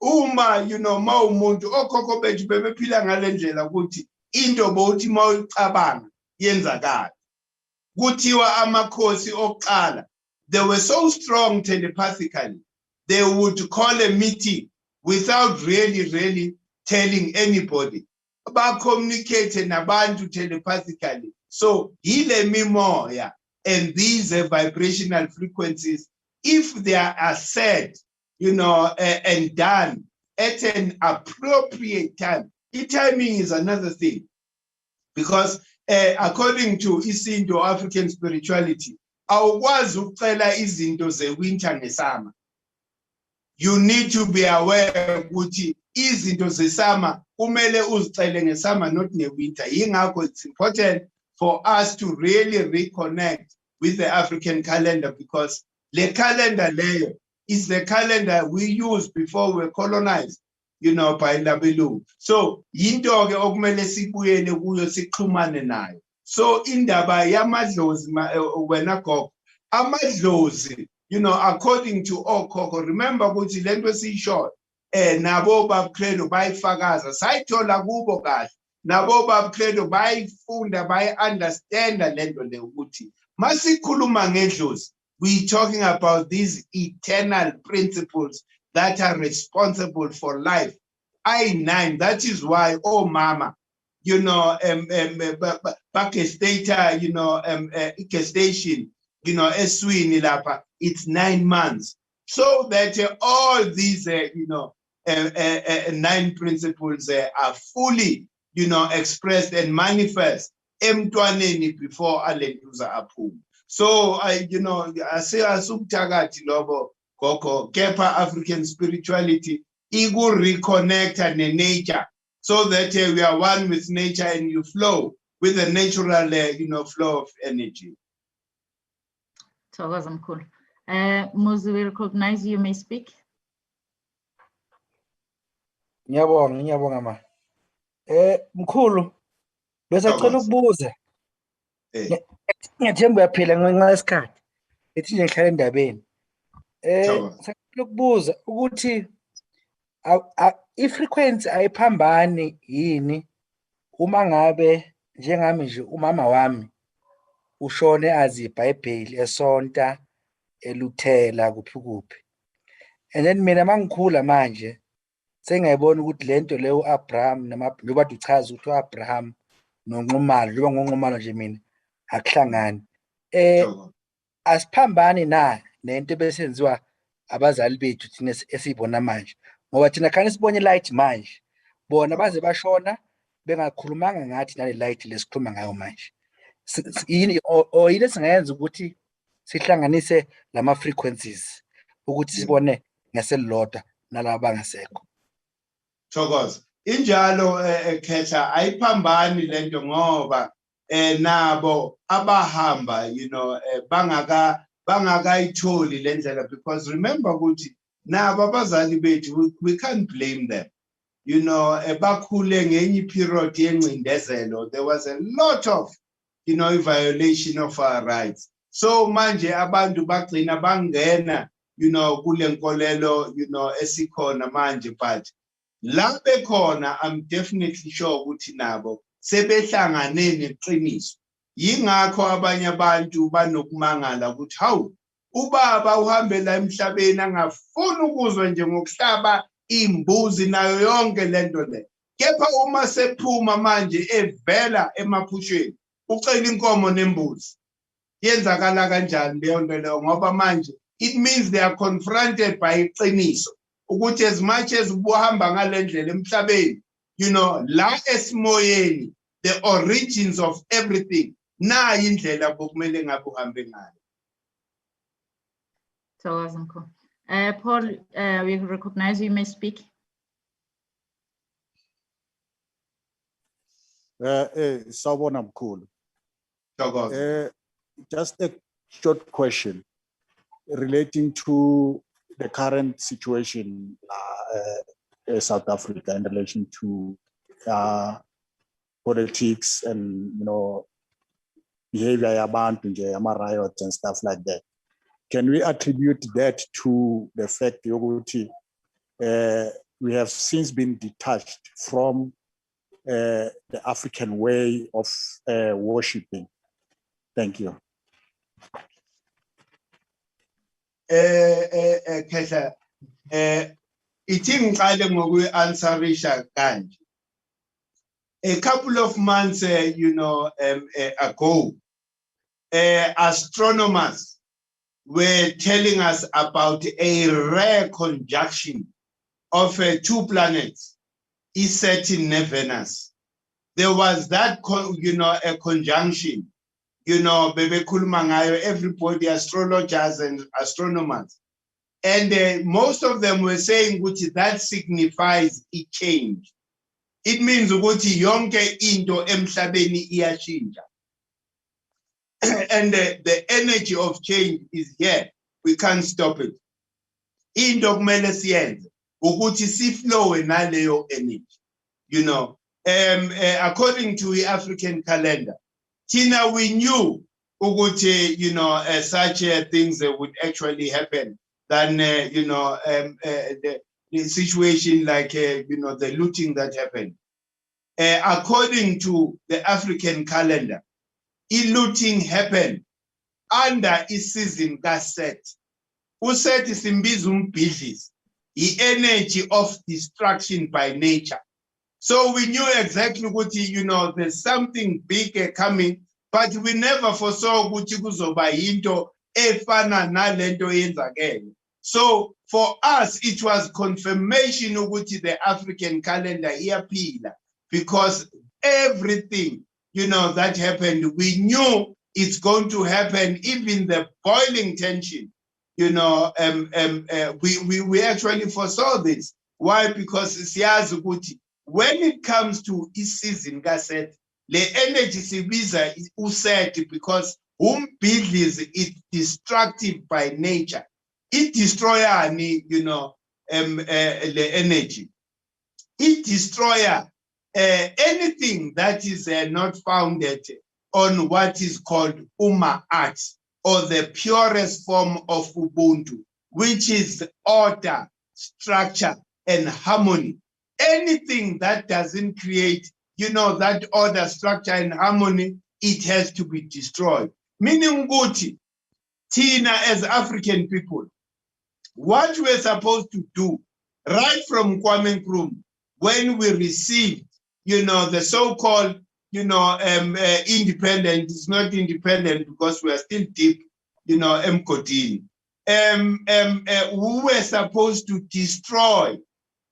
uma ma umuntu okhokho bethu bebephila ngalendlela ukuthi into bowuthi mawucabanga yenzakala. Kuthiwa amakhosi oqala, they were so strong telepathically, they would call a meeting without really telling anybody. Ba communicate nabantu telepathically. So ile mimoya and these vibrational frequencies, if they are said and done at an appropriate time. The timing is another thing, because according to isinto African spirituality, awukwazi ukucela izinto ze-winter ngesama. You need to be aware ukuthi izinto zesama kumele uzicele ngesama, not ne-winter. Yingakho it's important for us to really reconnect with the African calendar, because the calendar leyo is the calendar we used before we were colonized, by Labelungu. So yinto ke okumele sibuyele kuyo sixhumane nayo. So indaba yamadlozi wena gogo, amadlozi, according to okhokho, remember ukuthi lento esiyisho nabo babukredo bayifakaza sayithola kubo kahle, nabo babukredo bayifunda bayi-understanda lento le ukuthi masikhuluma ngedlozi, we're talking about these eternal principles that are responsible for life. I9, that is why, oh mama, Pakistata, gestation, eswini lapha, it's 9 months. So that all these, 9 principles are fully, expressed and manifest emntwaneni before alentuza aphuma. So asubthakathi lobo gogo, kepha African spirituality igu reconnecta ne-nature, so that we are one with nature and you flow with the natural flow of energy. Thokoza Mkhulu. Muzi, we recognize you may speak. Ngiyabonga ma. Mkhulu, bese ngicela ukubuza. Ngiyethemba uyaphila ngesikhathi. Ethi nje ngihlala endabeni. Ngicela ukubuza ukuthi i-frequency ayiphambani yini uma ngabe njengami nje umama wami ushone azi iBhayibheli esonta eluthela kuphi. And then mina mangikhula manje sengiyayibona ukuthi lento leyo uAbraham njengoba uchaza ukuthi uAbraham noNxumalo, njengoba ngoNxumalo nje mina akuhlangani. Asiphambani na nento besenziwa abazali bethu thina esibona manje, ngoba thina khani sibone light manje, bona baze bashona bengakhulumanga ngathi nale light lesikhuluma ngayo manje. Yini singayenza ukuthi sihlanganise lama frequencies ukuthi sibone ngeselilodwa nalabo bangasekho. Thokoza. Injalo Khetha ayiphambani lento ngoba nabo abahamba bangakayitholi lendlela, because remember ukuthi nabo abazali bethu we can't blame them. Bakhule ngenye period yencindezelo, there was a lot of violation of our rights. So manje abantu bagcina bangena kule nkolelo esikhona manje, but La bekhona, I'm definitely sure ukuthi nabo sebehlangane neqiniso. Yingakho abanye abantu banokumangala ukuthi hawu ubaba uhambela emhlabeni angafuni ukuzwa nje ngokuhlaba imbuzi nayo yonke lento le. Kepha uma sephuma manje evela emaphusheni ucela inkomo nembuzi. Yenzakala kanjani leyo nto leyo ngoba manje it means they are confronted by iqiniso. Ukuthi as much as ubuhamba ngalendlela emhlabeni, you know, la esimoyeni, the origins of everything, na indlela bokumele ngabe uhambe ngayo. So, Paul, we recognize you may speak. Sawubona Mkhulu. Just a short question relating to the current situation in South Africa in relation to politics and, you know, behavior yabantu nje, riots and stuff like that. Can we attribute that to the fact that we have since been detached from the African way of worshiping? Thank you. Khehla, ithi ngiqale ngoku-answerisha kanje. A couple of months, ago, astronomers were telling us about a rare conjunction of two planets, Saturn and Venus. There was that, a conjunction. You know, everybody, astrologers and astronomers. And most of them were saying which that signifies a change. It means ukuthi yonke into emhlabeni iyashintsha. And the energy of change is here. We can't stop it. Into kumele siyenze ukuthi siflowe naleyo energy. You know, according to the African calendar, Tina, we knew ukuthi, you know, such things would actually happen than, the situation like, the looting that happened. According to the African calendar, looting happened under season kaSet. USet simbiza umbhidlizi, the energy of destruction by nature. So we knew exactly what, you know, there's something big coming, but we never foresaw ukuthi kuzoba into efana nalento yenzakele. So for us, it was confirmation ukuthi the African calendar iyaphila, because everything, you know, that happened, we knew it's going to happen, even the boiling tension, you know, we actually foresaw this. Why? Because siyazi ukuthi when it comes to season kaSet, the energy sibiza uSet because umbhidlizi is destructive by nature. It destroyer, you know, the energy. It destroyer anything that is not founded on what is called art, or the purest form of Ubuntu, which is order, structure, and harmony. Anything that doesn't create, you know, that order, structure, and harmony, it has to be destroyed. Meaning, Guti, Tina, as African people, what we're supposed to do right from Kwame Nkrumah, when we received, you know, the so-called, you know, independent, it's not independent because we are still deep, you know, Mkodini. We were supposed to destroy,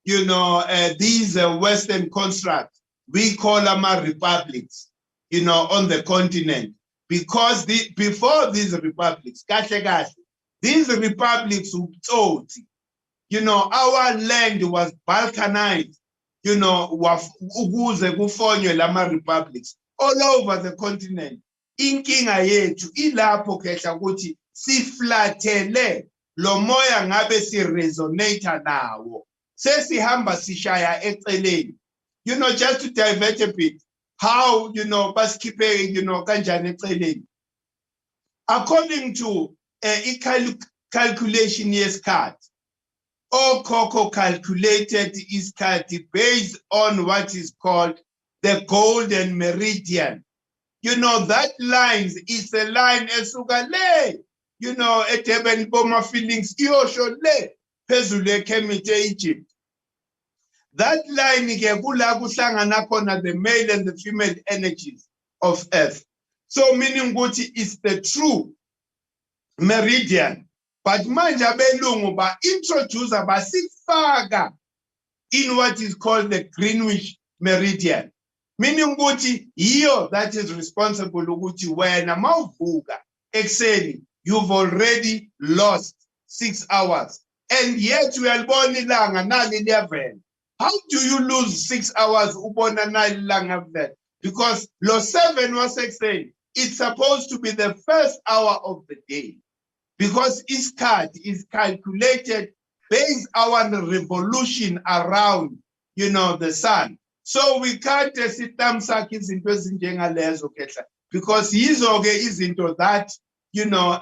you know, these Western constructs, we call them republics, you know, on the continent. Because before these republics, these republics, you know, our land was balkanized, you know, republics all over the continent. Inkinga yethu ilapho khehla ukuthi siflathele lo moya ngabe si resonate nawo. Sesihamba sishaya eceleni. You know, just to divert a bit, how, you know, baskiphe, you know, kanjani eceleni. According to calculation yesikhathi, Okhokho calculated isikhathi based on what is called the Golden Meridian. You know, that line is a line esuka le, you know, eTeben Boma feelings, iyosho le, phezulu eKemet Egypt. That line ke kula kuhlangana khona the male and the female energies of Earth. So meaning ukuthi is the true meridian. But manje abelungu ba introduce basifaka in what is called the Greenwich Meridian. Meaning ukuthi yiyo that is responsible ukuthi wena mawuvuka ekseni you've already lost 6 hours. And yet uyalibona ilanga nali liyavela. How do you lose 6 hours ubona nali ilanga vela? Because lo 7 wasekuseni, it's supposed to be the first hour of the day. Because iskhathi is calculated based on the revolution around, you know, the sun. So we can't sitamsaka izinto ezinjengalezo kehla, because yizo-ke izinto that, you know,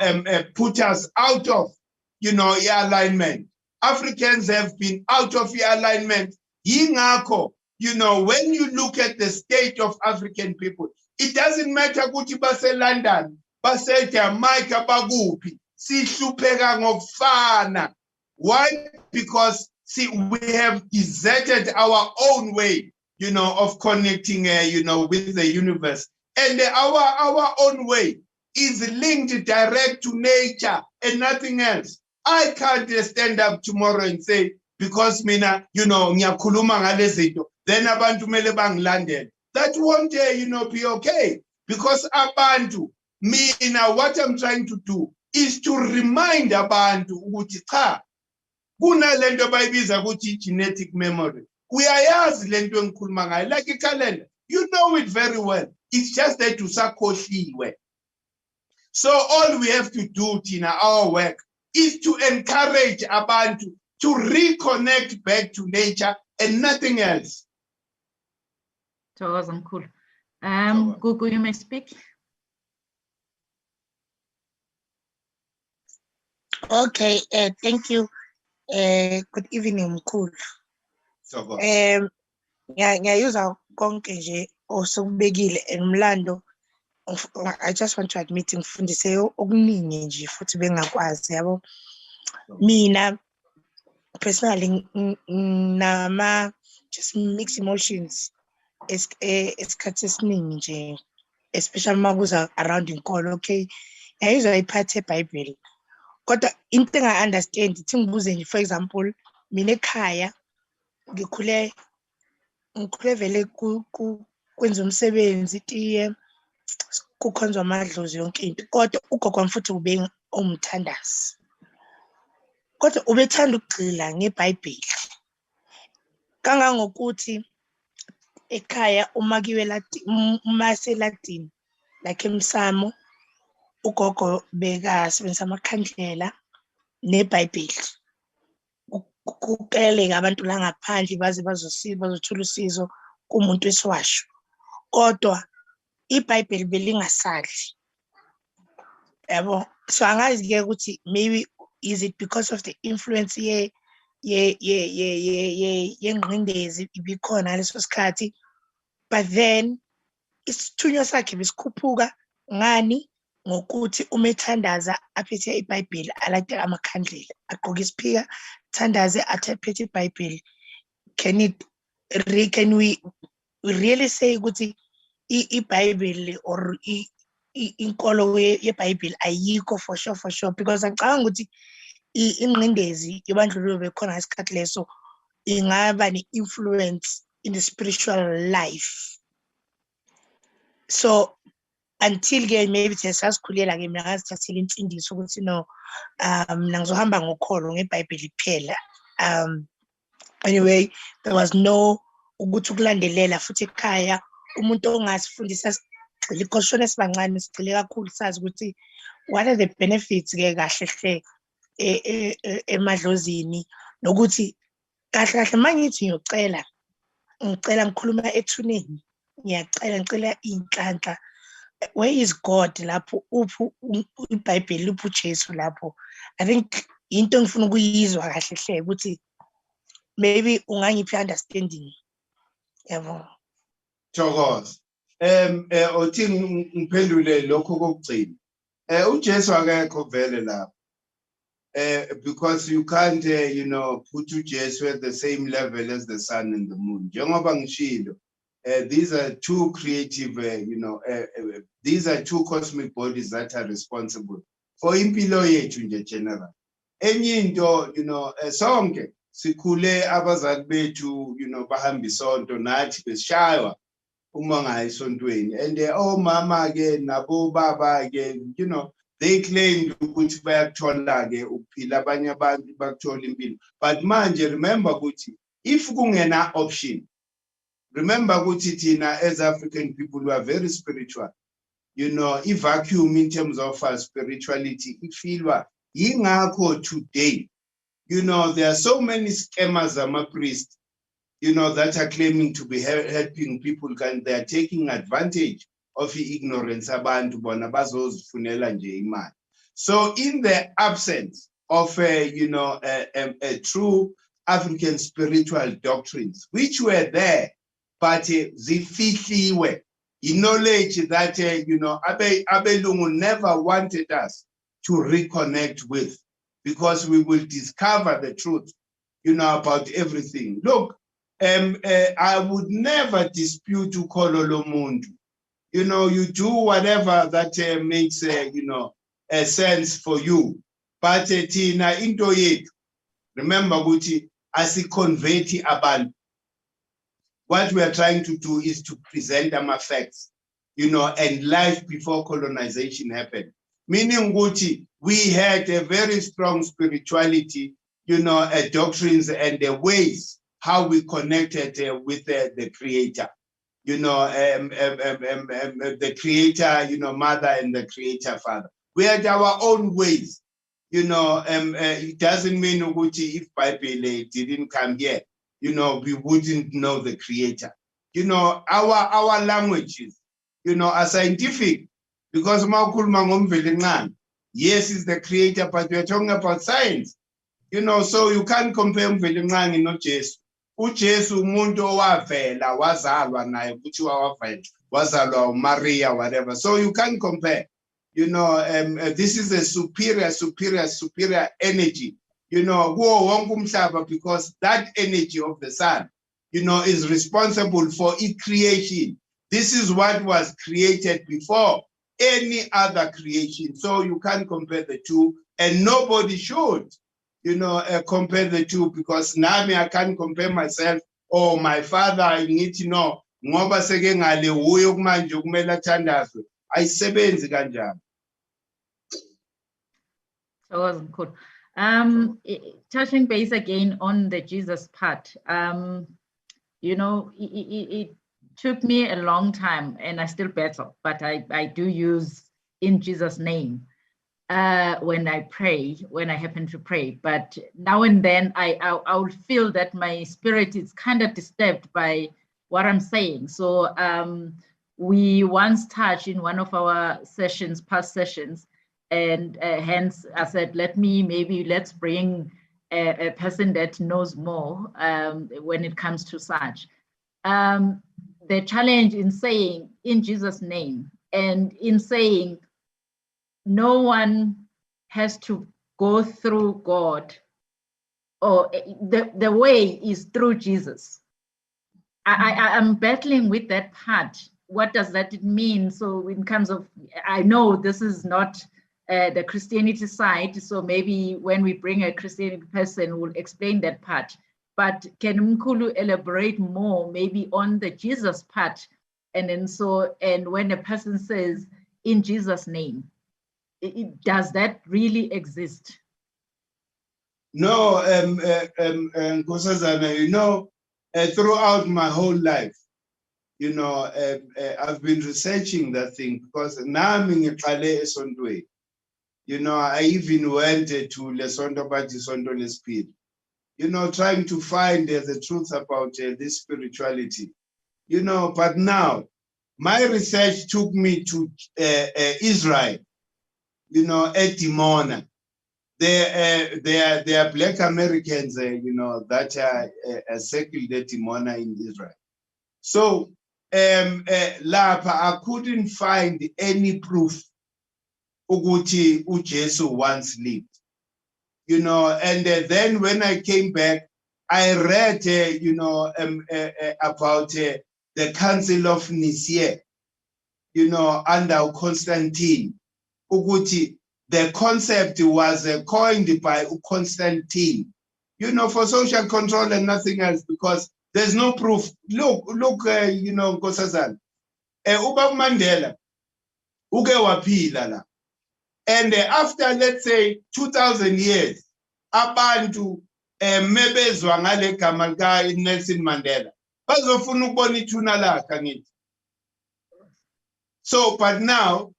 put us out of, you know, alignment. Africans have been out of alignment. Yingakho, you know, when you look at the state of African people, it doesn't matter ukuthi base London, base Jamaica, bagupi, sihlupheka ngokufana. Why? Because see, we have deserted our own way, you know, of connecting, you know, with the universe. And our own way is linked direct to nature and nothing else. I can't stand up tomorrow and say, because mina, you know, ngiyakhuluma ngalezinto, then abantu mele bangilandele. That won't, you know, be okay. Because abantu, mina, what I'm trying to do is to remind abantu ukuthi cha, kunalento bayibiza ukuthi genetic memory. Uyayazi lento engikhuluma ngayo, like a calendar. You know it very well. It's just that usakhohliwe. So all we have to do in our work is to encourage abantu to reconnect back to nature and nothing else. Thokoza Mkhulu. Gugu, you may speak. Okay, thank you. Good evening, Mkhulu. Ngiyayuza konke nje osukubekile emlando. I just want to admit ngifundise okuningi nje futhi bengakwazi yabo. Mina personally nama just mixed emotions esikhathi esiningi nje, especially makuza around inkolo. Okay, ngiyayizwa iphathe eBhayibheli. Kodwa into enga-understand ithi ngibuze nje, for example, mina ekhaya ngikhule vele kwenza umsebenzi itiye kukhonzwa amadlozi yonke into, kodwa ugogo wami futhi ube umthandazi, kodwa ubethanda ukugxila ngeBhayibheli. Kangangokuthi ekhaya uma seLatin like emsamo, ugogo bekasebenzisa amakhandlela neBhayibheli kukeleke abantu la ngaphandle baze bazothola usizo kumuntu wesiwasho. Kodwa iBhayibheli belingasali yabo. So angazi-ke ukuthi maybe is it because of the influence yengqindezi ibikhona leso sikhathi, but then isithunywa sakhe besikhuphuka ngani? Ngokuthi umethandaza aphethe iBhayibheli, alate amakhandlela, agqoke isiphika, thandaze aphethe iBhayibheli. Can we really say ukuthi iBhayibheli or inkolo yeBhayibheli ayikho for sure? Because ngicabanga ukuthi ingqindezi yobandlululo bekhona ngesikhathi leso ingaba ne-influence in the spiritual life. So until maybe sasikhulela mina ngazithathela imfundiso ukuthi no, mina ngizohamba ngokholo ngeBhayibheli kuphela. Anyway, there was no ukuthi ukulandelela futhi ekhaya umuntu ongasifundisa sigxile ikoshona esibancane, sigxile kakhulu sazi ukuthi what are the benefits ke kahle emadlozini, nokuthi kahle mangithi ngicela ngikhuluma ethuneni, ngicela inhlanhla. Where is God lapho? iBhayibheli uphu Jesu lapho. I think into engifuna ukuyizwa kahle hle ukuthi maybe ungangiphi understanding yabo. Thokoza. Othi ngiphendule lokho kokugcina. UJesu akekho vele lapho. Because you can't, put uJesu at the same level as the sun and the moon. Njengoba ngishilo, these are two creative, these are two cosmic bodies that are responsible for impilo yethu nje general. Enye into, sonke sikhule abazali bethu, bahamba isonto nathi besishaywa uma ngayi esontweni. And omama ke nabo baba ke, they claimed ukuthi bayakuthola ke ukuphila abanye abantu bakuthola impilo. But manje remember ukuthi if kungena option, remember ukuthi thina as African people we are very spiritual. I vacuum in terms of our spirituality ifilwa yingakho today. There are so many scammers priests, that are claiming to be helping people, and they are taking advantage of ignorance abantu bona bazozifunela nje imali. So in the absence of a true African spiritual doctrines which were there but zifihliwe, knowledge that abelungu never wanted us to reconnect with, because we will discover the truth about everything. Look, I would never dispute ukholo lomuntu. You do whatever that makes a sense for you. But thina into yethu, remember ukuthi asiconvert abantu. What we are trying to do is to present them facts, and life before colonization happened. Meaning ukuthi we had a very strong spirituality, doctrines and the ways how we connected with the Creator. The Creator, Mother and the Creator Father. We had our own ways. It doesn't mean if Bible didn't come here, we wouldn't know the Creator. Our languages, are scientific, because yes, is the Creator, but we're talking about science. So you can't compare Mphethikazi no Jesu. uJesu umuntu owavela wazalwa naye kuthiwa wavela wazalwa uMaria whatever, so you can't compare. This is a superior energy, kuwo wonke umhlaba, because that energy of the sun, is responsible for its creation. This is what was created before any other creation, so you can't compare the two, and nobody should compare the two, because nami I can't compare myself or my father. I need to know ngoba seke ngale huyo kumanje kumele athandazwe ayisebenzi kanjani. So wasn't good. Touching base again on the Jesus part, it took me a long time, and I still battle, but I do use in Jesus' name when I pray, when I happen to pray. But now and then I will feel that my spirit is kind of disturbed by what I'm saying. So we once touched in one of our sessions, past sessions, and hence I said, let's bring a person that knows more when it comes to such. The challenge in saying in Jesus' name, and in saying no one has to go through God, or the way is through Jesus. I'm battling with that part. What does that mean? So in terms of, I know this is not the Christianity side, so maybe when we bring a Christianity person, we'll explain that part. But can Mkhulu elaborate more maybe on the Jesus part? And when a person says in Jesus' name, does that really exist? No, Nkosazana, throughout my whole life, I've been researching that thing, because I even went to Lesonto Batisonto Lespid, trying to find the truth about this spirituality, but now my research took me to Israel, at Dimona. There are Black Americans, that are secular Timona in Israel. So lapha I couldn't find any proof ukuthi uJesu once lived. And then when I came back, I read, about the Council of Nicaea, under Constantine. Ukuthi the concept was coined by Constantine, for social control and nothing else, because there's no proof. Look, Nkosazana, Ubaba Mandela, uke waphila la. And after, let's say, 2,000 years, abantu mebezwa ngale gama lika Nelson Mandela, bazofuna ukubona ithuna lakhe ngithi. So, but now,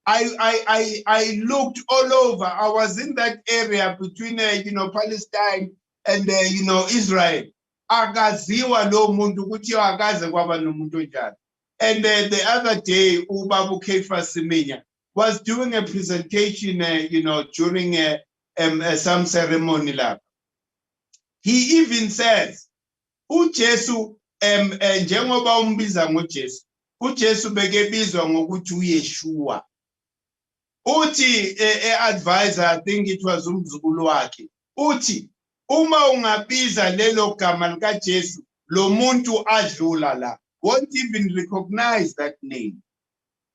I looked all over. I was in that area between, Palestine and, Israel. Akaziwa lo muntu ukuthi akaze kwaba nomuntu onjalo. And the other day, Ubaba Kefa Siminya was doing a presentation, during some ceremony lab. He even says, uJesu, njengoba umbiza ngoJesu, uJesu bekebizwa ngokuthi uYeshua. Uthi advisor, I think it was umzukulu wakhe, uthi uma ungabiza lelo gama lika Jesu, lo muntu adlula la, won't even recognize that name.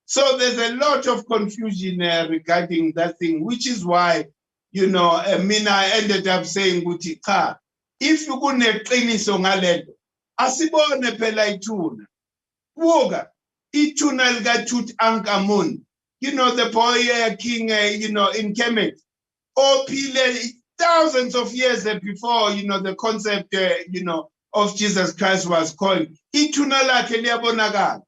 So there's a lot of confusion regarding that thing, which is why, mina ended up saying, ukuthi cha, if you kuneqiniso ngalento, asibone phela ithuna. Buka, ithuna lika Tutankhamun, the boy king, in Kemet, ophile thousands of years before, the concept, of Jesus Christ was coined. Ithuna lakhe liyabonakala.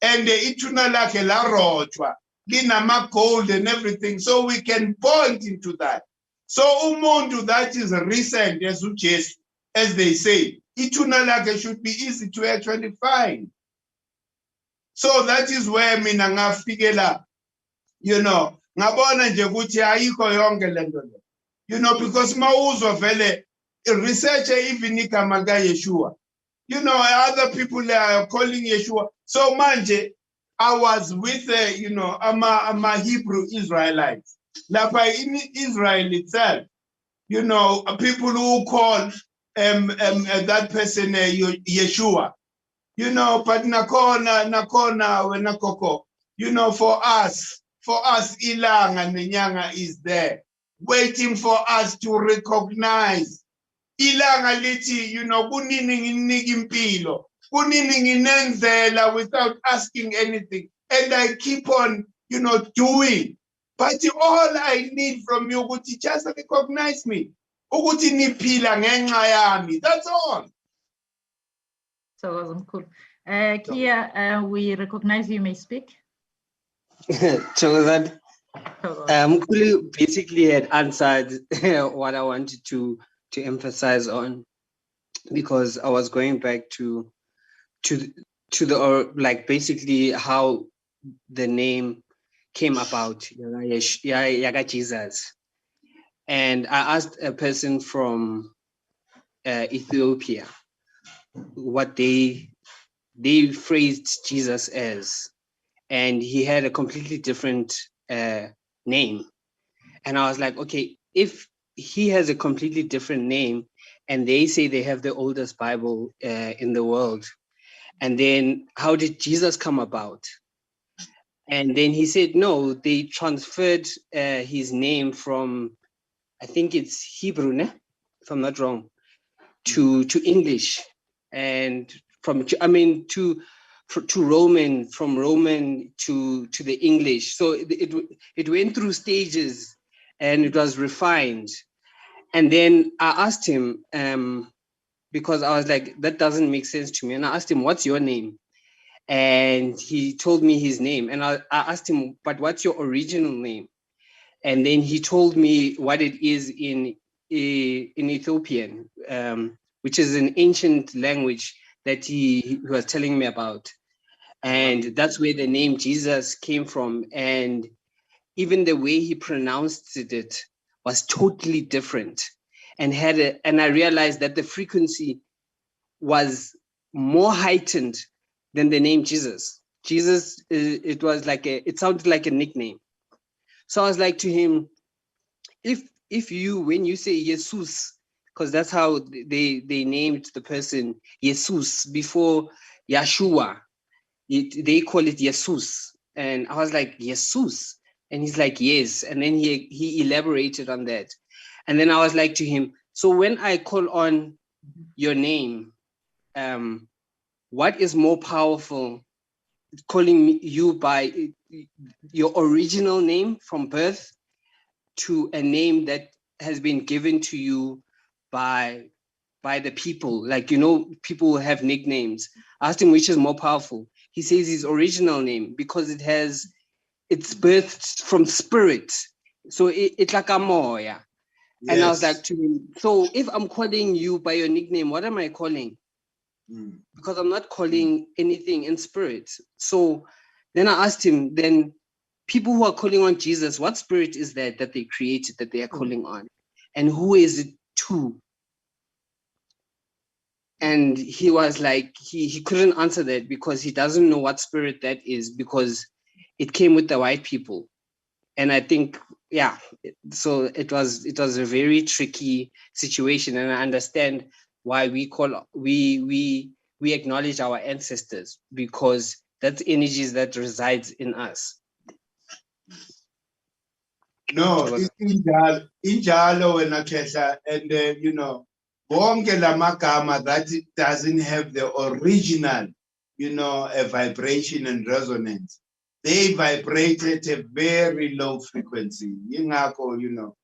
And ithuna lakhe la rotshwa, linama gold and everything, so we can point into that. So umuntu that is recent as uJesu, as they say, ithuna lakhe should be easy to actually find. So that is where mina ngafikela, ngabona nje ukuthi ayikho yonke lento le. Because mawuzwa vele research even igama lika Yeshua. Other people are calling Yeshua. So manje, I was with, I'm a Hebrew Israelites. Like in Israel itself, people who call that person Yeshua. But nakona wenakoko. For us, Ilanga Nenyanga is there, waiting for us to recognize. Ilanga lithi, kunini nginiki impilo, kunini nginenzela without asking anything, and I keep on, doing. But all I need from you, ukuthi just recognize me, ukuthi niphila ngenxa yami. That's all. So cool. Kia, we recognize you may speak. So that Mkhulu basically had answered what I wanted to emphasize on, because I was going back to the like basically how the name came about, Yaga Jesus. And I asked a person from Ethiopia what they phrased Jesus as, and he had a completely different name. And I was like, okay, if he has a completely different name and they say they have the oldest Bible in the world, and then how did Jesus come about? And then he said, no, they transferred his name from, I think it's Hebrew, né? If I'm not wrong, to English, and to Roman, from Roman to the English. So it went through stages and it was refined. And then I asked him, because I was like, that doesn't make sense to me. And I asked him, what's your name? And he told me his name. And I asked him, but what's your original name? And then he told me what it is in Ethiopian, which is an ancient language that he was telling me about. And that's where the name Jesus came from. And even the way he pronounced it was totally different and and I realized that the frequency was more heightened than the name Jesus. Jesus, it was like it sounded like a nickname. So I was like to him, if you, when you say Jesus, because that's how they named the person Jesus before Yeshua, they call it Jesus. And I was like, Jesus? And he's like, yes. And then he elaborated on that. And then I was like to him, so when I call on your name, what is more powerful, calling you by your original name from birth to a name that has been given to you by the people? Like, you know, people have nicknames. I asked him which is more powerful. He says his original name because it's birthed from spirit. So it's like a moya. Yes. And I was like to him, so if I'm calling you by your nickname, what am I calling? Because I'm not calling anything in spirit. So then I asked him, then people who are calling on Jesus, what spirit is that they created that they are calling on? And who is it to? And he was like, he couldn't answer that because he doesn't know what spirit that is because it came with the white people. And I think, yeah, so it was a very tricky situation. And I understand why we acknowledge our ancestors, because that's energies that resides in us. No, injalo wena Khehla, and you know, bonke lamagama that it doesn't have the original, you know, a vibration and resonance. They vibrate at a very low frequency. Yingakho, you know,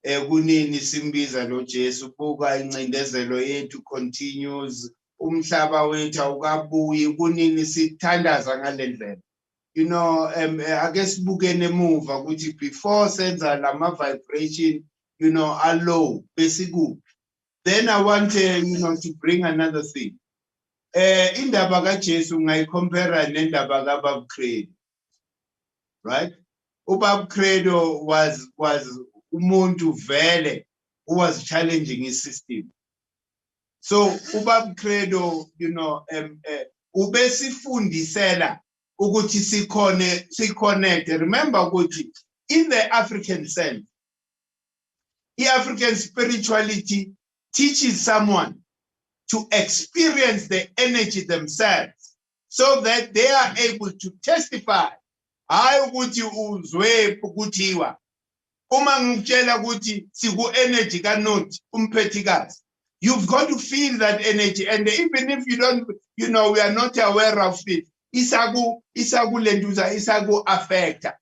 kunini simbiza lo Jesu buka incindezelo yethu continues, umhlaba wethu awukabuyi, kunini sithandaza ngalendlela. You know, I guess bukene move ukuthi before senza lama vibration, you know, are low, basic. Then I want, you know, to bring another thing. Indaba kaJesu ngayicompare nendaba kaBaba Credo, right? uBaba Credo was umuntu vele who was challenging his system. So uBaba Credo, you know, ubesifundisela ukuthi sikhone, remember ukuthi in the African sense, the African spirituality teaches someone to experience the energy themselves so that they are able to testify. Hayi ukuthi uzwe ukuthiwa uma ngikutshela ukuthi siku energy kanoti Mphethikazi, you've got to feel that energy, and even if you don't, you know, we are not aware of it, isagu lentuza, isagu affecta.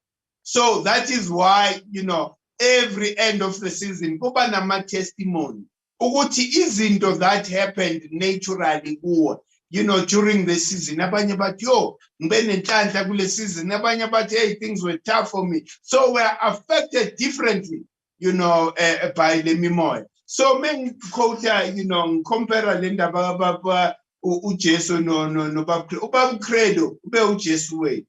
So that is why, you know, every end of the season kuba nama testimony ukuthi izinto that happened naturally kuwe, you know, during the season. Abanye bathi yo ngibe nenhlanhla kule season, abanye bathi hey, things were tough for me. So we are affected differently, you know, by the mimoya. So men quote, you know, compare le ndaba baba uJesu no Baba Credo ube uJesu wethu,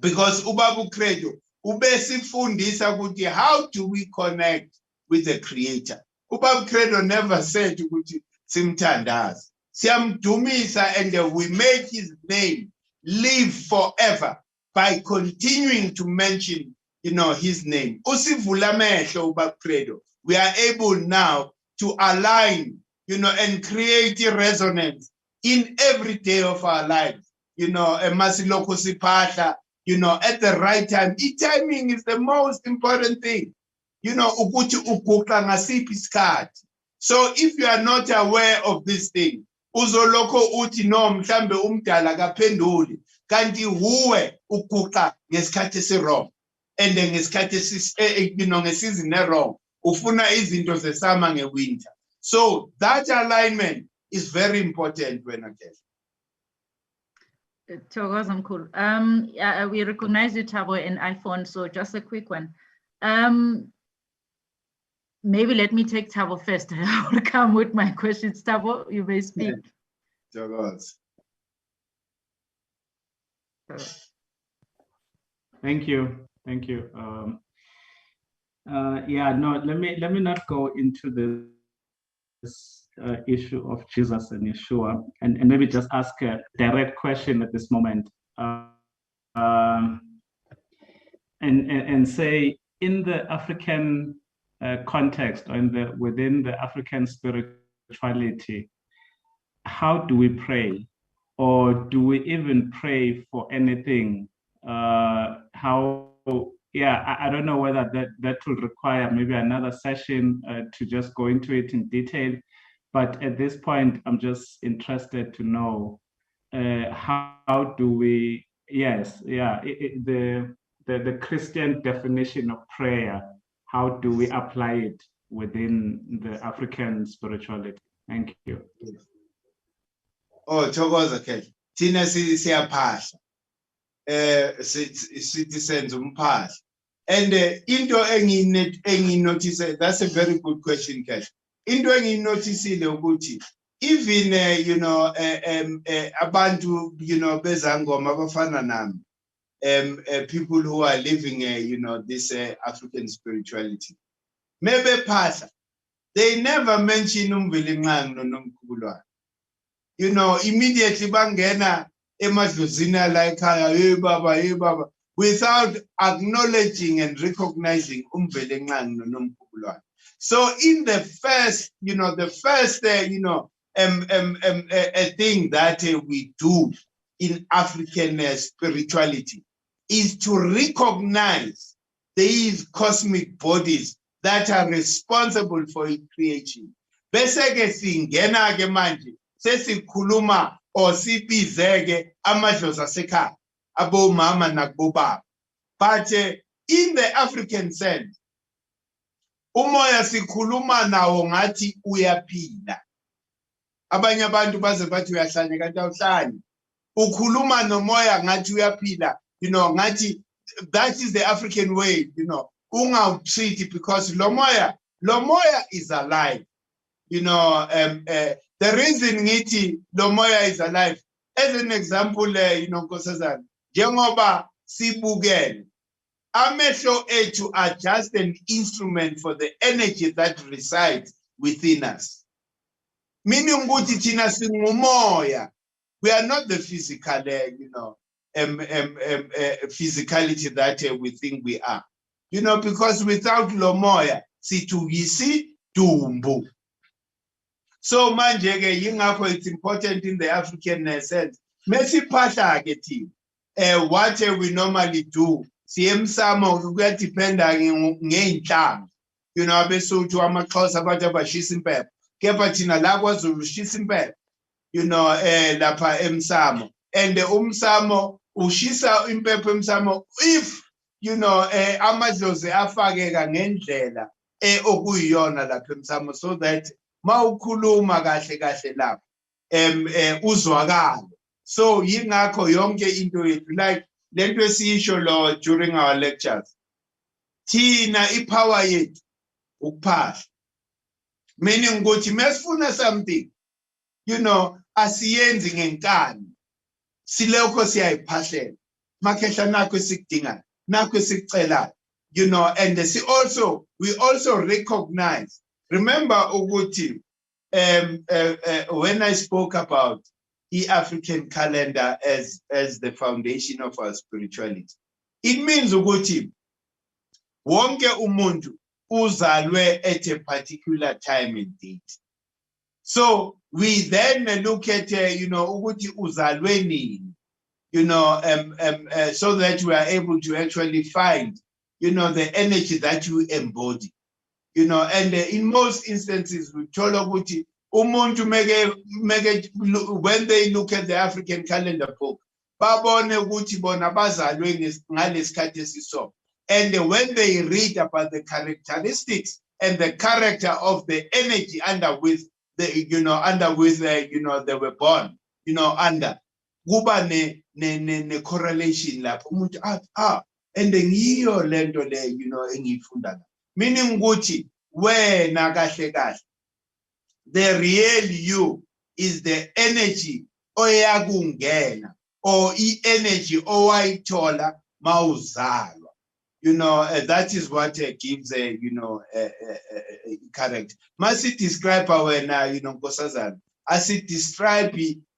because uBaba Credo ube sifundisa ukuthi how do we connect with the Creator. uBaba Credo never said ukuthi simthandaze, siyamdumisa, and we make his name live forever by continuing to mention, you know, his name. Usivula amehlo uBaba Credo. We are able now to align, you know, and create a resonance in every day of our lives. You know, masiloko sipahla, you know, at the right time. Timing is the most important thing. You know, ukuthi uguqa ngasiphi isikhathi. So if you are not aware of this thing, uzoloko uthi no mhlambe umdala kaphenduli, kanti huwe uguqa ngesikhathi esirong, and ngesikhathi you know, ngesizini erong, ufuna izinto zesama ngewinter. So that alignment is very important when I guess. Thokoza Mkhulu. We recognize you, Thabo, and iPhone, so just a quick one. Maybe let me take Thabo first. I will come with my questions. Thabo, you may speak. Thank you. Yeah, no, let me not go into this issue of Jesus and Yeshua, and maybe just ask a direct question at this moment, and say, in the African context, or within the African spirituality, how do we pray, or do we even pray for anything? Yeah, I don't know whether that will require maybe another session to just go into it in detail. But at this point, I'm just interested to know how do we, the Christian definition of prayer, how do we apply it within the African spirituality? Thank you. Oh, Thokoza ke. Thina siyaphahla. Sithi senza umphahla. And into enginotice, that's a very good question, Cash. Into enginoticile ukuthi even abantu bezangoma abafana nami, people who are living this African spirituality. Maybe phahla, they never mention uMveli noNomkhulu. Immediately bangena emadlozini la ekhaya, hey baba, without acknowledging and recognizing uMveli noNomkhulu. So in the first, a thing that we do in African spirituality is to recognize these cosmic bodies that are responsible for creation. Bese-ke singena-ke manje sesikhuluma or sibizeke amadlozi asekhaya, abomama nakubobaba. But in the African sense, umoya sikhuluma nawo ngathi uyaphila. Abanye abantu baze bathi uyahlanya kanti awuhlanya. Ukhuluma nomoya ngathi uyaphila, ngathi that is the African way, ungawutreat it, because lo moya is alive. The reason ngithi lo moya is alive, as an example, Nkosazana, njengoba sibukele, amehlo ethu are just an instrument for the energy that resides within us. Meaning ukuthi thina singumoya. We are not the physical, physicality that we think we are. Because without lo moya, situyisi dumbu. So manje ke yingakho it's important in the African sense. Mesiphahla ke thina. What we normally do, siyemsamo kuyadependa ngeinhlanga. Abesuthu amaXhosa bathi abashisa impepho. Kepha thina la kwaZulu shisa impepho. Lapha emsamo. And umsamo ushisa impepho emsamo if amadlozi afakeka ngendlela okuyiyona lapha emsamo, so that mawukhuluma kahle lapha uzwakala. So yingakho yonke into yethu, like lento esiyisho lo during our lectures, thina ipower yethu ukuphahla, meaning ukuthi mesifuna something asiyenzi ngenkani, silokho siyayiphahlela, makhehla nakho esikudingayo, nakho esikucelayo, and we also recognize. Remember ukuthi when I spoke about the African calendar as the foundation of our spirituality, it means ukuthi wonke umuntu uzalwe at a particular time and date. So we then look at ukuthi uzalwe nini, so that we are able to actually find the energy that you embody, and in most instances we told ukuthi umuntu when they look at the African calendar book, babone ukuthi bona bazalwe ngalesikhathi esiso. And when they read about the characteristics and the character of the energy under which they were born, under kuba ne correlation lapho umuntu and ngiyo lento le engiyifunda, meaning ukuthi wena kahle the real you is the energy oyakungena or energy owayithola mawuzalwa. You know, that is what gives a, you know, a character. Masi describe when, you know, Nkosazana, as it describe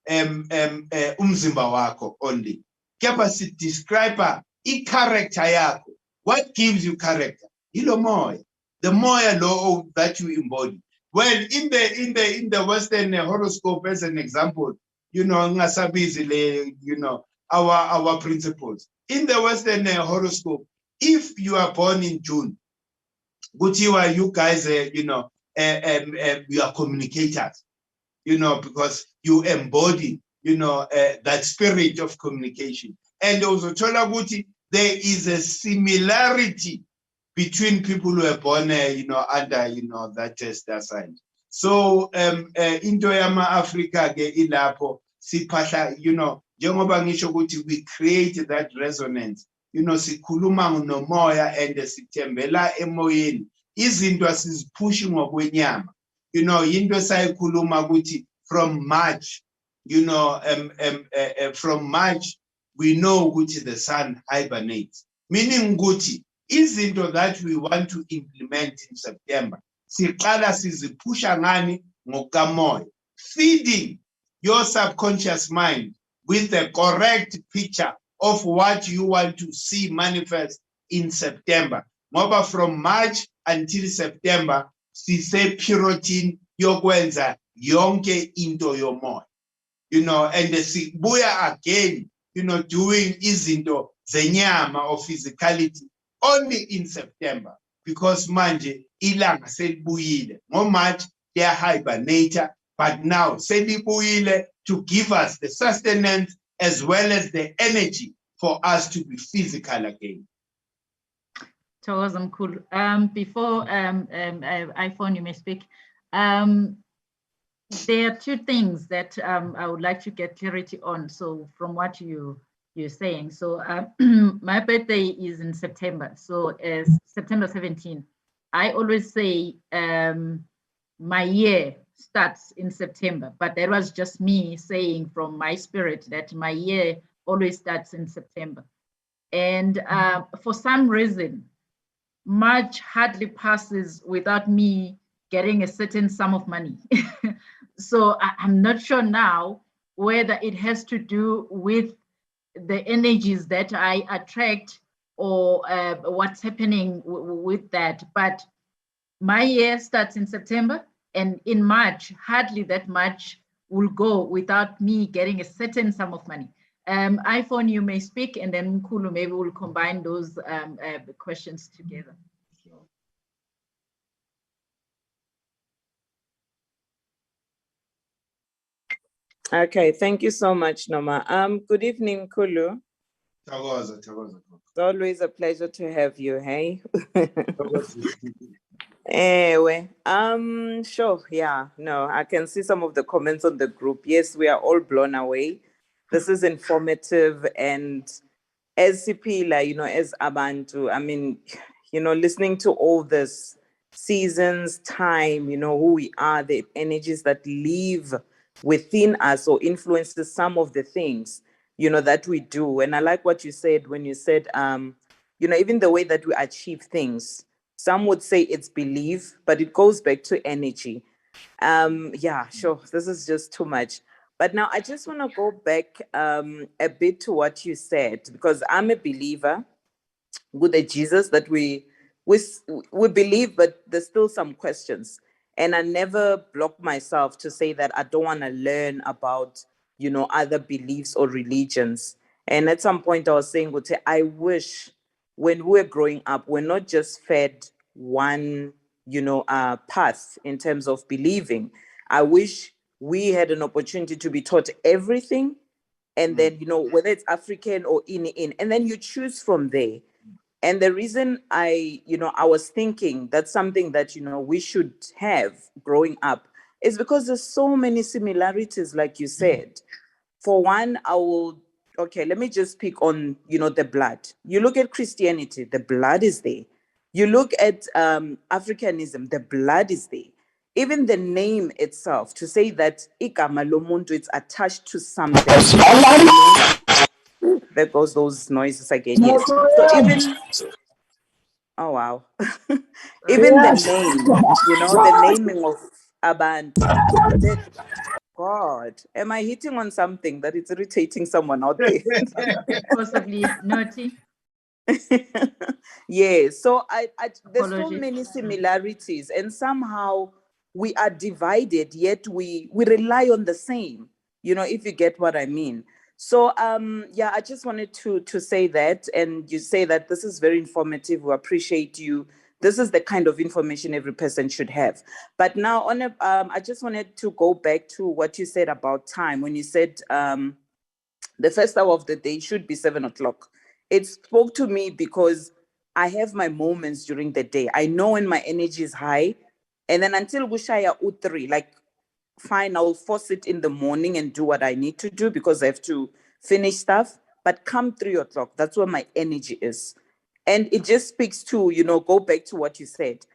umzimba wako only. Kepa si describe character yako. What gives you character? Ilo moya. The moya law that you embody. Well, in the Western horoscope, as an example, you know, ngasabizile, you know, our principles. In the Western horoscope, if you are born in June, Gutiwa, you guys, you know, you are communicators, you know, because you embody, you know, that spirit of communication. And also, Chola Guti, there is a similarity between people who are born, you know, under, you know, that star sign. So, into Yama Africa, ilapo, sipasha, you know, jengoba ngisho ukuthi we create that resonance. You know, sikhuluma nomoya and sithembela emoyeni. Izinto asizipushi ngokwenyama. You know, into sayikhuluma ukuthi from March, you know, from March, we know ukuthi the sun hibernates. Meaning ukuthi, izinto that we want to implement in September, siqala sizipusha ngani ngokamoya, feeding your subconscious mind with the correct picture of what you want to see manifest in September. Ngoba from March until September, sise puritin yokwenza yonke into yomoya. You know, and the sibuya again, you know, doing izinto zenyama or physicality only in September, because manje ilanga selibuyile. Ngo March they are hibernator, but now selibuyile to give us the sustenance as well as the energy for us to be physical again. Thokoza Mkhulu. Before iPhone, you may speak. There are two things that I would like to get clarity on. So from what you're saying, so my birthday is in September. So as September 17, I always say my year starts in September, but that was just me saying from my spirit that my year always starts in September. And for some reason, March hardly passes without me getting a certain sum of money. So I'm not sure now whether it has to do with the energies that I attract or what's happening with that. But my year starts in September, and in March, hardly that much will go without me getting a certain sum of money. iPhone, you may speak, and then Mkhulu, maybe we'll combine those questions together. Okay, thank you so much, Norma. Good evening, Mkhulu. Thokoza. It's always a pleasure to have you, hey? Anyway, sure, yeah, no, I can see some of the comments on the group. Yes, we are all blown away. This is informative, and as Sipila, you know, as Abantu, I mean, you know, listening to all this, seasons, time, you know, who we are, the energies that live within us or influences some of the things, you know, that we do. And I like what you said when you said, you know, even the way that we achieve things, some would say it's belief, but it goes back to energy. Yeah, sure, this is just too much. But now I just want to go back a bit to what you said, because I'm a believer with a Jesus that we believe, but there's still some questions. And I never block myself to say that I don't want to learn about, you know, other beliefs or religions. And at some point I was saying, I wish when we're growing up, we're not just fed one, you know, path in terms of believing. I wish we had an opportunity to be taught everything. And then, you know, whether it's African or in, and then you choose from there. And the reason I was thinking that's something that, you know, we should have growing up is because there's so many similarities, like you said. For one, let me just pick on, you know, the blood. You look at Christianity, the blood is there. You look at Africanism, the blood is there. Even the name itself, to say that igama lomuntu, it's attached to something. There goes those noises again. Yes. So Oh, wow. Even the name, the naming of Abantu. God, am I hitting on something that is irritating someone out there? Possibly naughty. Yeah, so there's so Apologies. many similarities, and somehow we are divided, yet we rely on the same, if you get what I mean. So yeah, I just wanted to say that, and you say that this is very informative. We appreciate you. This is the kind of information every person should have. But now I just wanted to go back to what you said about time when you said the first hour of the day should be 7 o'clock. It spoke to me because I have my moments during the day. I know when my energy is high, and then until Gushaya U3, like, fine, I'll force it in the morning and do what I need to do because I have to finish stuff. But come 3 o'clock, that's where my energy is. And it just speaks to, go back to what you said,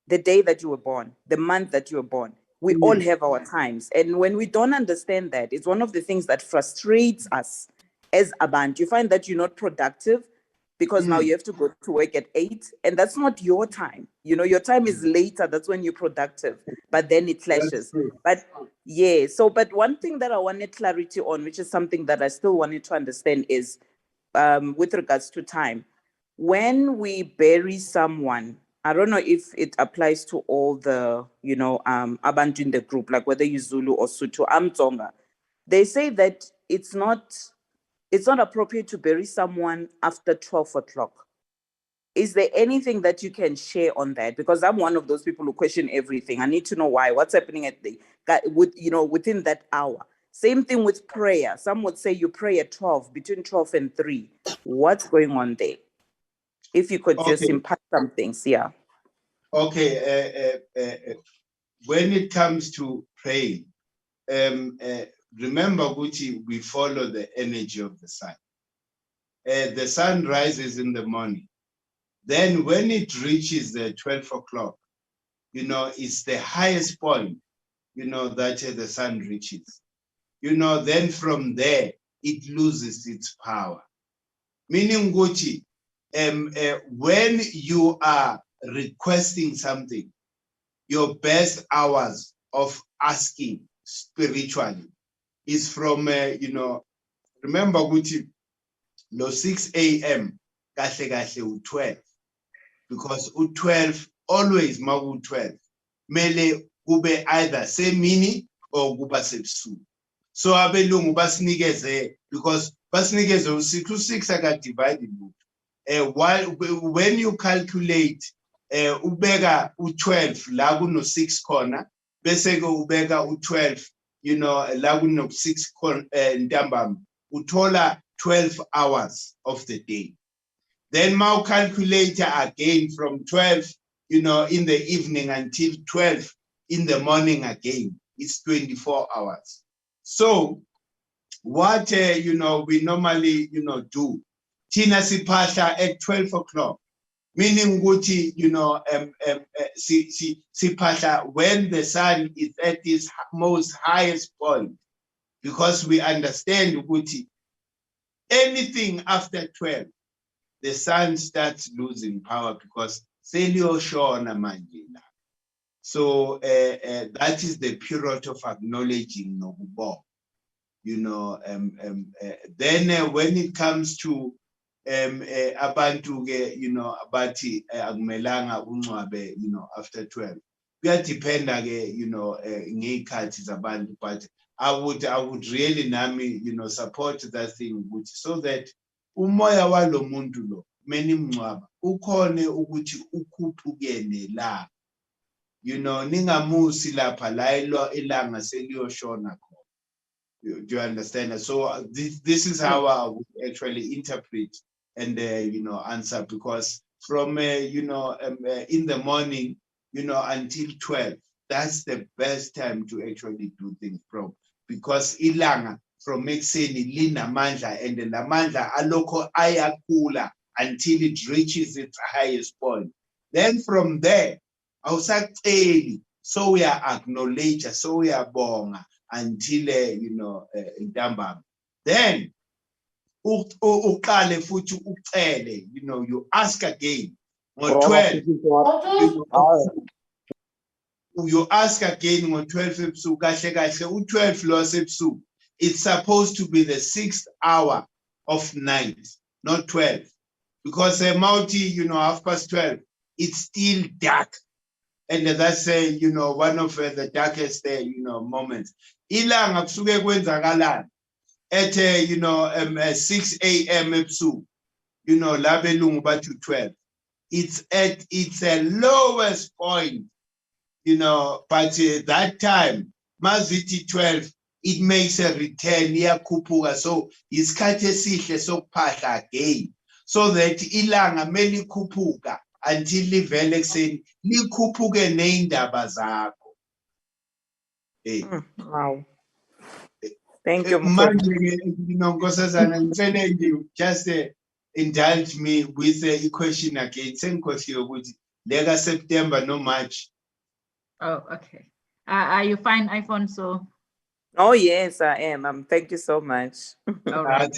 the day that you were born, the month that you were born. We all have our times. And when we don't understand that, it's one of the things that frustrates us as a band. You find that you're not productive because now you have to go to work at 8, and that's not your time. Your time is later. That's when you're productive, but then it clashes. But yeah, but one thing that I wanted clarity on, which is something that I still wanted to understand, is with regards to time. When we bury someone, I don't know if it applies to all the, abantu in the group, like whether you Zulu or Sotho, I'm Tsonga. They say that it's not appropriate to bury someone after 12 o'clock. Is there anything that you can share on that? Because I'm one of those people who question everything. I need to know why. What's happening within that hour? Same thing with prayer. Some would say you pray at 12, between 12 and 3. What's going on there? If you could just impact some things, yeah. Okay. When it comes to praying, remember, Gucci, we follow the energy of the sun. The sun rises in the morning. Then when it reaches the 12 o'clock, it's the highest point, that the sun reaches. Then from there, it loses its power. Meaning, Gucci, when you are requesting something, your best hours of asking spiritually is from, remember, Gucci, no 6 a.m., kahle kahle 12. Because u12, always magu 12, mele kube either semini or kuba sebusuku. So abelungu basinikeze, because basinikeze u6 aka divide when you calculate ubeka u12 la kuno 6 khona, bese ke ubeka u12, la kuno 6 khona ntambama, uthola 12 hours of the day. Then my calculator again from 12, in the evening until 12 in the morning again. It's 24 hours. So what, we normally, do, Tina Sipasha at 12 o'clock, meaning Guti, Sipasha when the sun is at its most highest point, because we understand Guti, anything after 12, the sun starts losing power because Celio Shona Manjina. So that is the period of acknowledging Nobubo. Then when it comes to abantu abati akumelanga uncwabe, after 12. Kuyadependa ke, ngeyikhathi zabantu, but I would really nami, support that thing, so that umoya walo muntu lo menimncwaba ukhone ukuthi ukhuphukene la, ningamusi lapha la ilanga seliyoshona khona. Do you understand? So this is how I would actually interpret and answer, because from in the morning, until 12, that's the best time to actually do things from, because ilanga from ekuseni linamandla, and the mandla aloko ayakhula until it reaches its highest point. Then from there, awusaceli, so we are acknowledge, so we are bonga until intambama. Then uqale futhi ucele, you ask again ngo-12 you ask again ngo-12 ebusuku kahle kahle u-12 lo wasebusuku it's supposed to be the 6th hour of night, not 12, because mawuthi 12:30 it's still dark, and that's one of the darkest moments. Ilanga kusuke kwenzakalani at 6 a.m. ebusuku, la belungu bathi 12. It's at its lowest point, but that time mazithi 12 it makes a return iyakhuphuka, so isikhathi esihle sokuphahla again, so that ilanga melikhuphuka until livele ekuseni likhuphuke neindaba zakho. Wow. Thank you. Manje Nkosazana ngicela nje just indulge me with a question again. Sengikhohliwe ukuthi leka September no March. Oh, okay. Are you fine, iPhone? So. Oh yes, I am. Thank you so much. All right.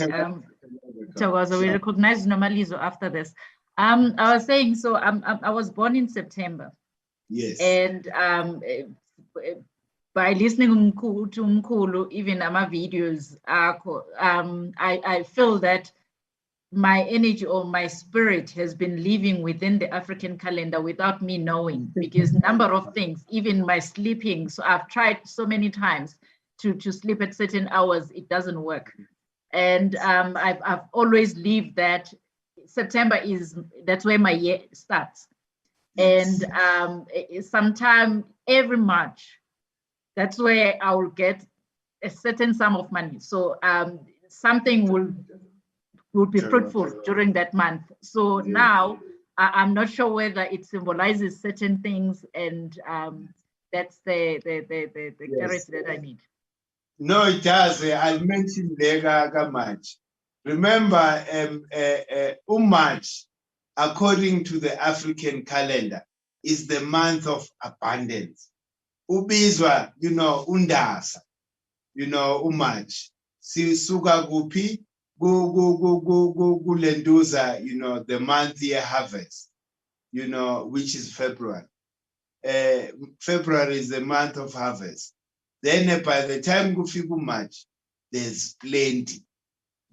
So we recognize Normalizo after this. I was saying, so I was born in September. Yes. And by listening to Mkhulu, even my videos, I feel that my energy or my spirit has been living within the African calendar without me knowing, because number of things, even my sleeping. So I've tried so many times to sleep at certain hours, it doesn't work. And I've always lived that September that's where my year starts. And sometime every March, that's where I will get a certain sum of money. So something will be fruitful during that month. So now I'm not sure whether it symbolizes certain things, and that's the clarity that I need. No, it does. I'll mention Lega March. Remember, March, according to the African calendar, is the month of abundance. Ubizwa, undasa, March. Sisuka gupi, gulenduza, the month year harvest, which is February. February is the month of harvest. Then by the time Gufigu March, there's plenty,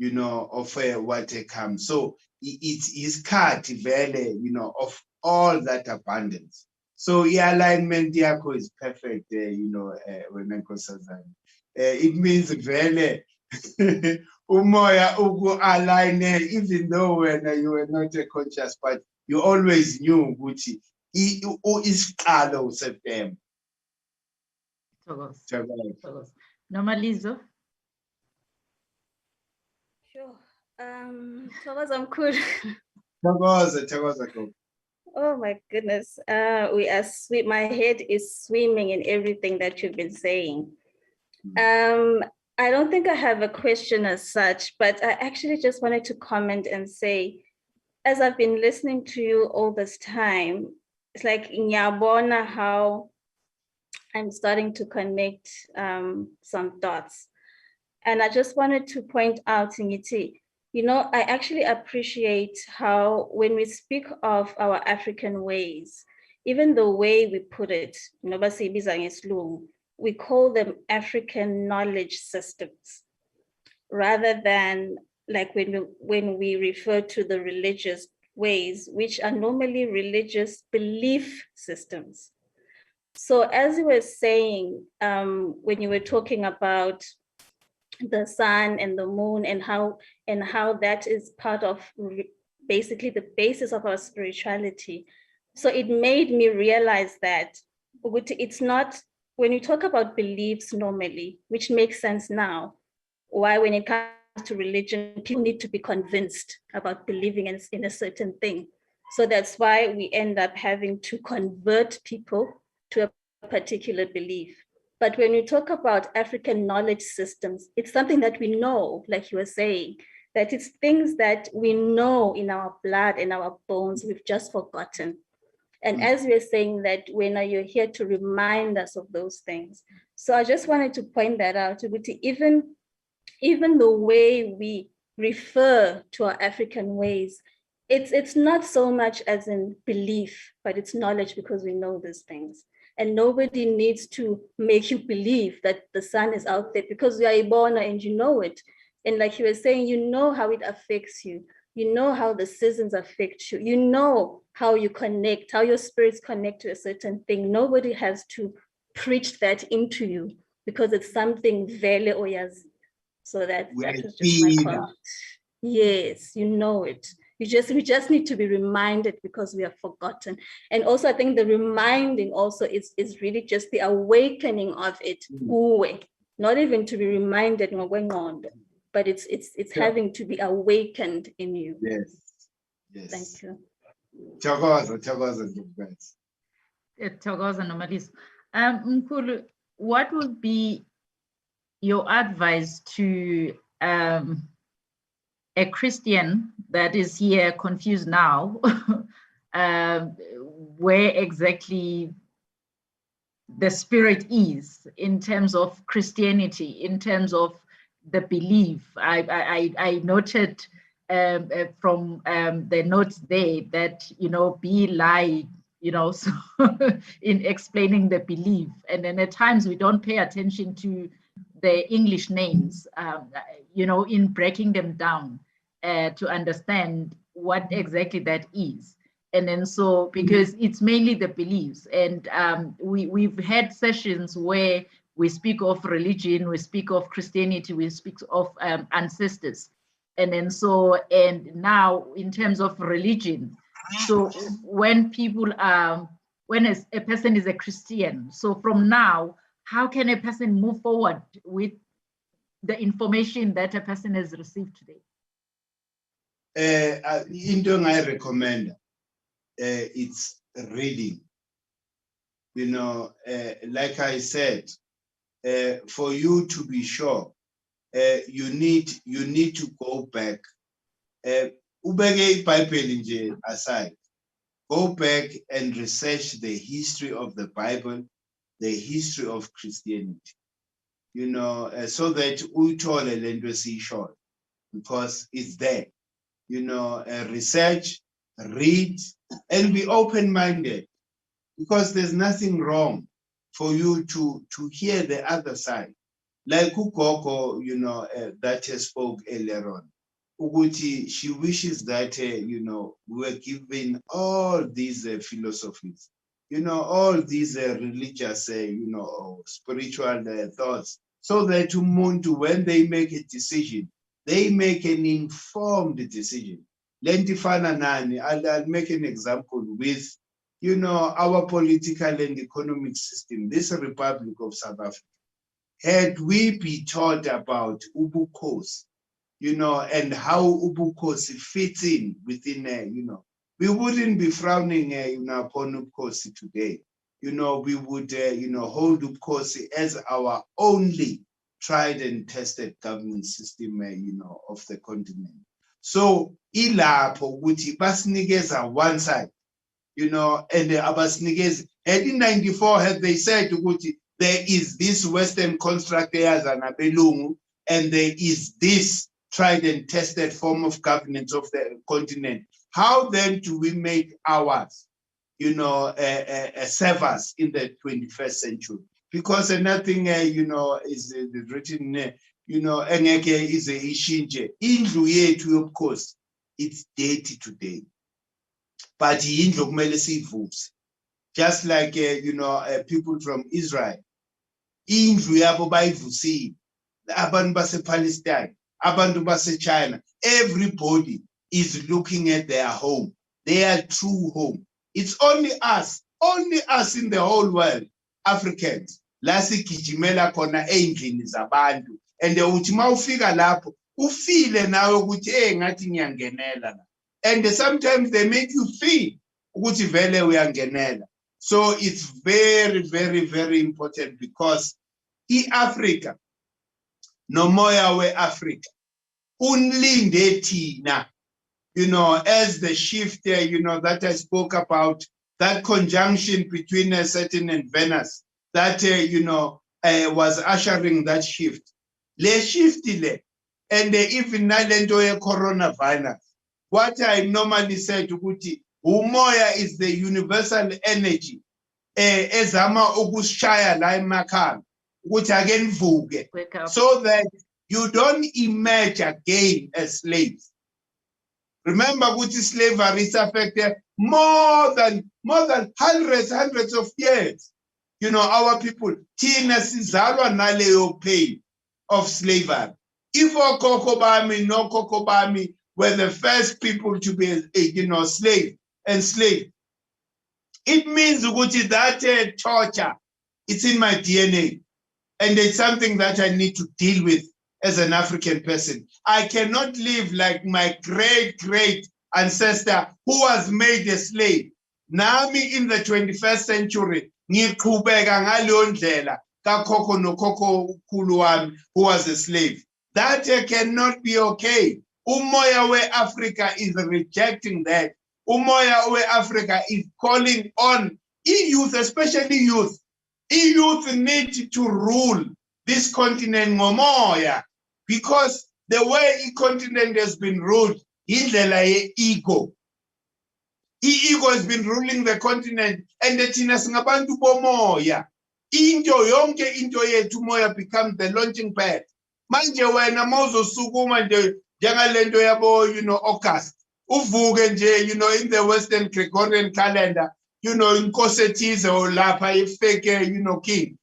of what comes. So it's cut very, of all that abundance. So the alignment yako is perfect, when I go it means very umoya ugu align, even though when you were not conscious, but you always knew Gucci is September. Normalizo. Sure. Thomas, I'm cool. Oh my goodness. My head is swimming in everything that you've been saying. I don't think I have a question as such, but I actually just wanted to comment and say, as I've been listening to you all this time, it's like in Yabona how I'm starting to connect some dots. And I just wanted to point out, Ngiti, I actually appreciate how when we speak of our African ways, even the way we put it, we call them African knowledge systems, rather than like when we refer to the religious ways, which are normally religious belief systems. So as you were saying, when you were talking about the sun and the moon and how that is part of basically the basis of our spirituality. So it made me realize that it's not, when you talk about beliefs normally, which makes sense now, why when it comes to religion, people need to be convinced about believing in a certain thing. So that's why we end up having to convert people to a particular belief. But when we talk about African knowledge systems, it's something that we know, like you were saying, that it's things that we know in our blood and our bones, we've just forgotten. And as we are saying that, when you're here to remind us of those things. So I just wanted to point that out, even the way we refer to our African ways it's not so much as in belief, but it's knowledge, because we know these things. And nobody needs to make you believe that the sun is out there, because you are born and you know it. And like you were saying, you know how it affects you. You know how the seasons affect you. You know how you connect, how your spirits connect to a certain thing. Nobody has to preach that into you, because it's something vele oyaz. So that was just my comment. Yes, you know it. We just need to be reminded, because we have forgotten. And also, I think the reminding also is really just the awakening of it. Not even to be reminded, but it's having to be awakened in you. Yes. Yes. Thank you. Thokoza. Thokoza Nomaliso. Mkhulu, what would be your advice to a Christian that is here confused now, where exactly the spirit is in terms of Christianity, in terms of the belief? I noted from the notes there that, be like, so in explaining the belief. And then at times we don't pay attention to the English names, in breaking them down to understand what exactly that is. And then so, because it's mainly the beliefs, and we've had sessions where we speak of religion, we speak of Christianity, we speak of ancestors. And then so, and now in terms of religion, so when people, when a person is a Christian, so from now, how can a person move forward with the information that a person has received today? Into I recommend, it's reading. Like I said, for you to be sure, you need to go back. Ubeke Bible aside. Go back and research the history of the Bible, the history of Christianity. So that uyithole lento esiyishoyo, because it's there. Research, read, and be open-minded, because there's nothing wrong for you to hear the other side. Like ugogo, that spoke earlier on. Uguti, she wishes that, we were given all these philosophies, all these religious, spiritual thoughts, so that when they make a decision, they make an informed decision. I'll make an example with, our political and economic system, this Republic of South Africa. Had we be taught about Ubukhosi, and how Ubukhosi fits in within, we wouldn't be frowning upon Ubukhosi today. We would, hold Ubukhosi as our only tried and tested government system, of the continent. So, ilapho ukuthi basinikeza one side, and abasinikeza. And in 94, had they said ukuthi there is this Western construct as an abelungu, and there is this tried and tested form of governance of the continent. How then do we make ours, serve us in the 21st century? Because nothing, is written, engeke is a ishinje. Indlu yethu, of course, it's dirty today. But indlu kumele siyivuse. Just like, people from Israel. Indlu yabo bayivusile. Abantu base-Palestine, abantu base-China, everybody is looking at their home, their true home. It's only us in the whole world, Africans, la sigijimela khona endlini zabantu. And uthi mawufika lapho, ufile nawe ukuthi ngathi ngiyangenela la. And sometimes they make you feel ukuthi vele uyangenela. So it's very, very, very important, because Africa, no moya we Africa, unlinde thina, as the shift, that I spoke about, that conjunction between Saturn and Venus, that, was ushering that shift. Le shift le, and even nalento ye coronavirus, what I normally say to Kuti, umoya is the universal energy. Ezama ukushaya la emakhaya ukuthi ake nivuke, so that you don't emerge again as slaves. Remember, ukuthi slavery is affected more than hundreds of years. You know, our people, thina sizalwa naleyo pain of slavery. If okhokho bami no khokho bami were the first people to be, enslaved, it means ukuthi that torture, it's in my DNA, and it's something that I need to deal with as an African person. I cannot live like my great ancestor who was made a slave. Nami in the 21st century, ngiqhubeka ngaleyo ndlela kakhokho nokhokho khulu wami who was a slave. That cannot be okay. Umoya we Africa is rejecting that. Umoya we Africa is calling on youth, especially youth. Youth need to rule this continent ngomoya, because the way the continent has been ruled, indlela ye-ego. Ego has been ruling the continent, and the thina singabantu bomoya. Yonke into yethu moya becomes the launching pad. Manje wena mawuzosukuma nje njengalento yabo, August. Uvuke nje, in the Western Gregorian calendar, inkosi ethize or lapha ifake, king,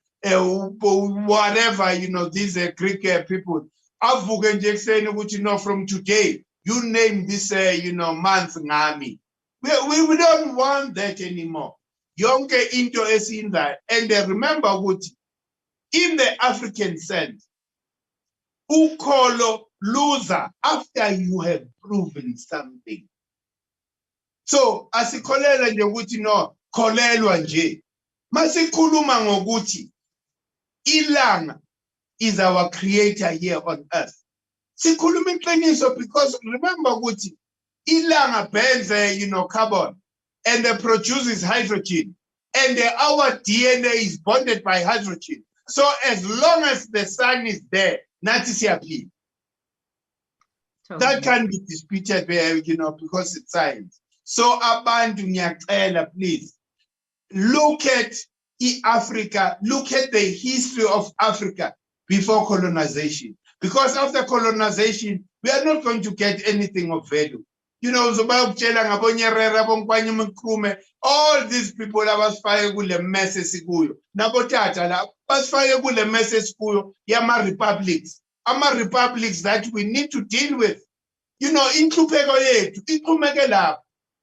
whatever, these Greek people. Avuke nje ekuseni ukuthi from today, you name this, month ngami. We don't want that anymore. Yonke into esinza. And remember ukuthi in the African sense, ukholo loser after you have proven something. So asikholela nje ukuthi no kholelwa nje. Masikhuluma ngokuthi ilanga is our creator here on earth. Sikhuluma iqiniso, because remember ukuthi ilanga burns carbon and produces hydrogen, and our DNA is bonded by hydrogen. So as long as the sun is there, nathi siyaphila. That can be disputed, because it's science. So abantu ngiyacela, please look at Africa, look at the history of Africa before colonization. Because after colonization, we are not going to get anything of value. All these people abasifake kule mess esikuyo. Nabotata la basifake kule mess esikuyo yama-republics. Ama-republics that we need to deal with. Inhlupheko yethu iqhumeke lapha.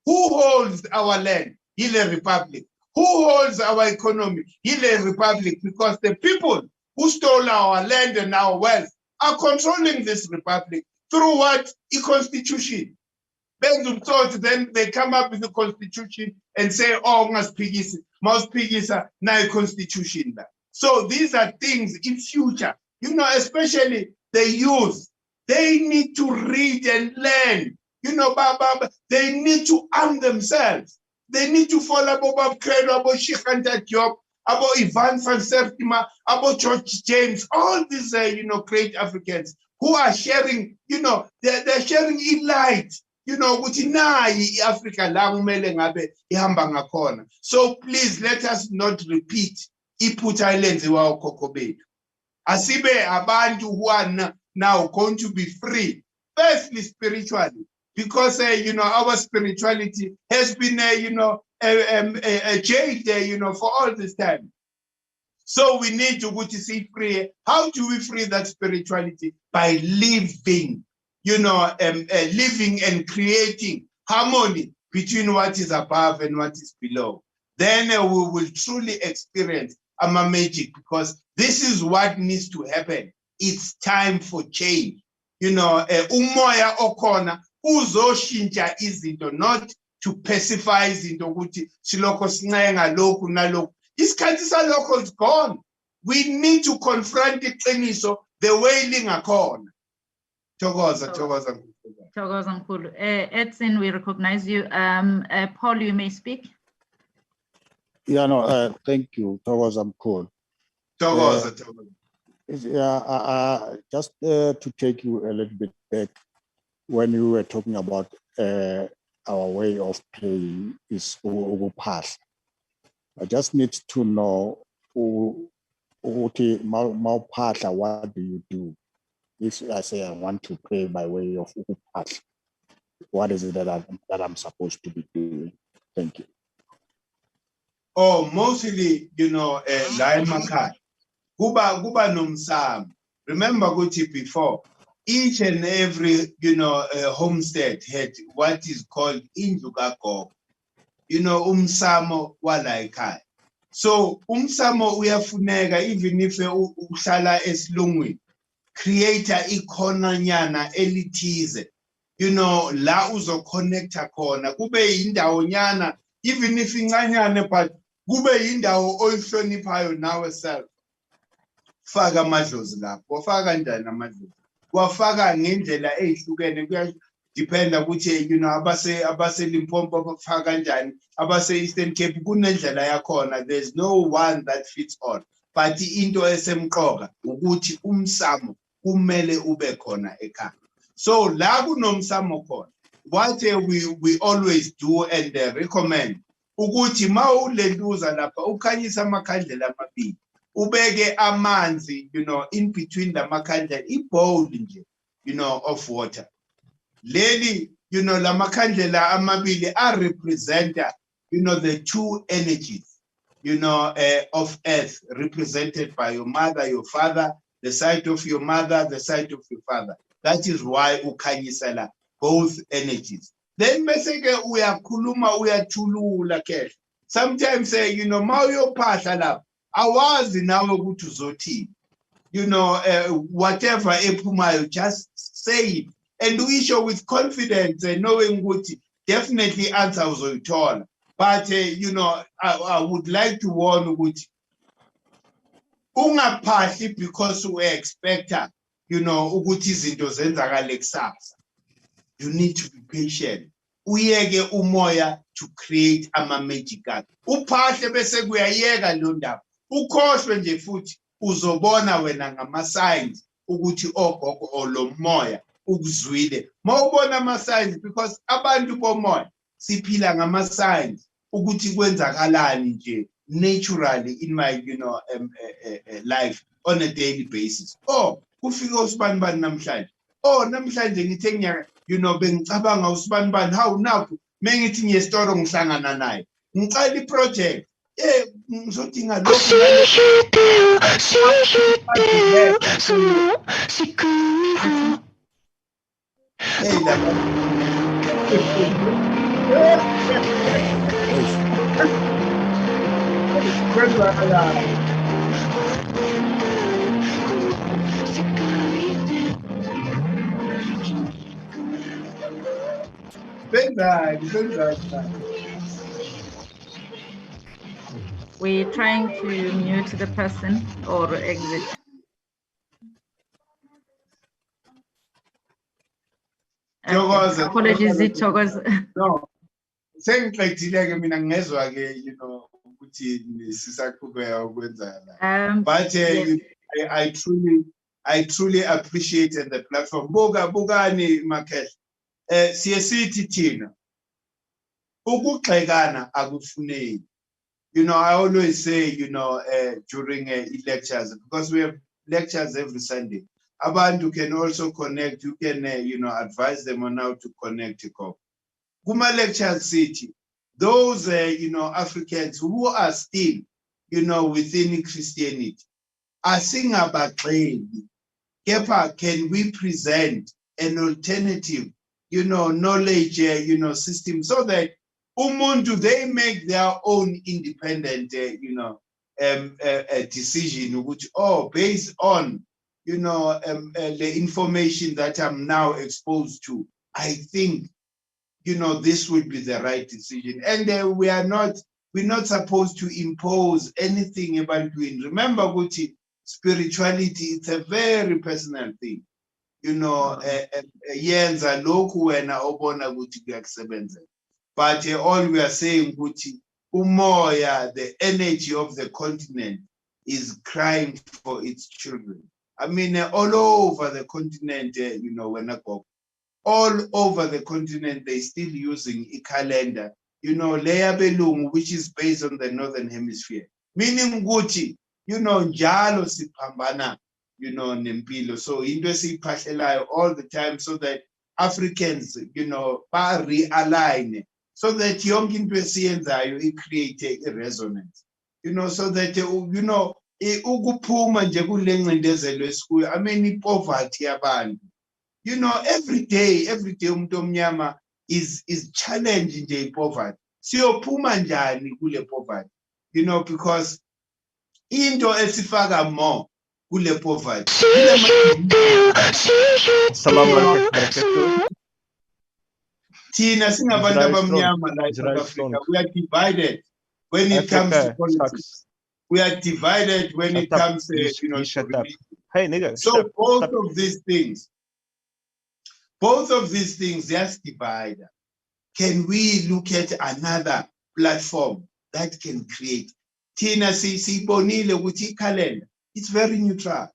Who holds our land? Ile republic. Who holds our economy? Ile republic. Because the people who stole our land and our wealth are controlling this republic through what? A constitution. Then they come up with the constitution and say, oh, must pigisa na constitution. So these are things in future, especially the youth, they need to read and learn. They need to arm themselves. They need to follow Bob Credo, about Shikhanta Job, about Ivan van Sertima, about George James, all these, great Africans who are sharing, they're sharing in light. Ukuthi nayi Africa la kumele ngabe ihamba ngakhona. So please let us not repeat iphutha elenziwa okhokho bethu. Asibe abantu who are now going to be free, firstly spiritually, because our spirituality has been jailed for all this time. So we need to see free. How do we free that spirituality? By living. Living and creating harmony between what is above and what is below. Then we will truly experience our magic, because this is what needs to happen. It's time for change. Umoya okona uzoshintsha izinto, not to pacify izinto ukuthi silokho sincenga lokhu nalokhu. Isikhathi salokho is gone. We need to confront iqiniso the way lingakhona. Thokoza Mkhulu. Edson, we recognize you. Paul, you may speak. Yeah, no, thank you. Thokoza Mkhulu. Thokoza. Yeah, just to take you a little bit back, when you were talking about our way of paying is ukuphahla. I just need to know ukuthi mawuphahla, what do you do? If I say I want to pay by way of ukuphahla, what is it that I'm supposed to be doing? Thank you. Oh, mostly, la emakhaya kuba nomsamo. Remember ukuthi before, each and every homestead had what is called indlu kagogo, umsamo wala ekhaya. So umsamo uyafuneka even if uhlala esilungwini, create ikhona nyana elithize, la uzoconnecta khona kube indawo nyana, even if incanyane, but kube indawo oyihloniphayo nawe self. Faka amadlozi lapho, wafaka kanjani amadlozi? Wafaka ngendlela ezihlukene, kuyadependa ukuthi abase Limpopo bafaka kanjani, abase Eastern Cape kunendlela yakhona. There's no one that fits all, but into esemqoka ukuthi umsamo kumele ube khona ekhaya. So la kunomsamo khona, what we always do and recommend ukuthi mawulentuza lapha ukhanyisa amakhandlela amabili, ubeke amanzi, in between the makhandlela, i-bowl nje, of water. Leli, la makhandlela amabili representa, the two energies, of earth, represented by your mother, your father, the side of your mother, the side of your father. That is why ukhanyisela both energies. Then meseke uyakhuluma uyathulula ke. Sometimes say, mawuyophahla lapha, awazi nawe ukuthi uzothini. Whatever ephumayo, just say it. And uyisho with confidence, knowing ukuthi definitely answer uzoyithola. But I would like to warn ukuthi ungaphahli because we expect ukuthi izinto zenzakale kusasa. You need to be patient. Uyeke umoya to create ama-magic akhe. Uphahle bese kuyayeka lo ndaba. Ukhohlwe nje futhi uzobona wena ngama-signs ukuthi ogogo lo moya ukuzwile. Mawubona ama-signs, because abantu bomoya siphila ngama-signs ukuthi kwenzakalani nje naturally in my life on a daily basis. Oh, kufika usibanibani namhlanje. Oh, namhlanje ngithe ngiya bengicabanga usibanibani, hawu nakho mengithi ngiyesitoro ngihlangana naye. Ngicela i-project. Ngizodinga lokho We're trying to mute the person or exit. Apologies, Thokoza. No. Sengiqedile-ke mina ngezwa-ke ukuthi sisaqhubeka ukwenzakala. But Yes. I truly appreciate the platform. Bukani Makesh. Siye sithi thina ukugxekana akufuneki. I always say, during lectures, because we have lectures every Sunday, abantu can also connect. You can, advise them on how to connect. Kuma lectures city, those, Africans who are still, within Christianity, are saying about Kepa, can we present an alternative, knowledge, system so that umuntu, they make their own independent, decision, which, based on, the information that I'm now exposed to, I think, this would be the right decision. And we're not supposed to impose anything about doing. Remember, Guti, spirituality, it's a very personal thing. Yenza lokhu wena obona ukuthi kuyakusebenza. But all we are saying, Guti, umoya, the energy of the continent is crying for its children. I mean, all over the continent, when I go, all over the continent, they're still using a calendar, you know, leya belungu, which is based on the Northern Hemisphere. Meaning ukuthi, you know, njalo siphambana, you know, nempilo. So into esiyiphahlelayo all the time so that Africans, you know, realign, so that yonke into esiyenzayo create a resonance, you know, so that, you know, ukuphuma nje kule ncindezelo esikuyo, I mean, poverty yabantu. You know, every day umuntu omnyama is challenging the poverty. Siyophuma njani kule poverty? You know, because into esifaka more kule poverty. Thina singabantu abamnyama like South Africa, we are divided when it comes to politics. We are divided when it comes to, you know, to religion. Hey, nigga. So both of these things, just divide. Can we look at another platform that can create? Tina sibonile ukuthi calendar. It's very neutral.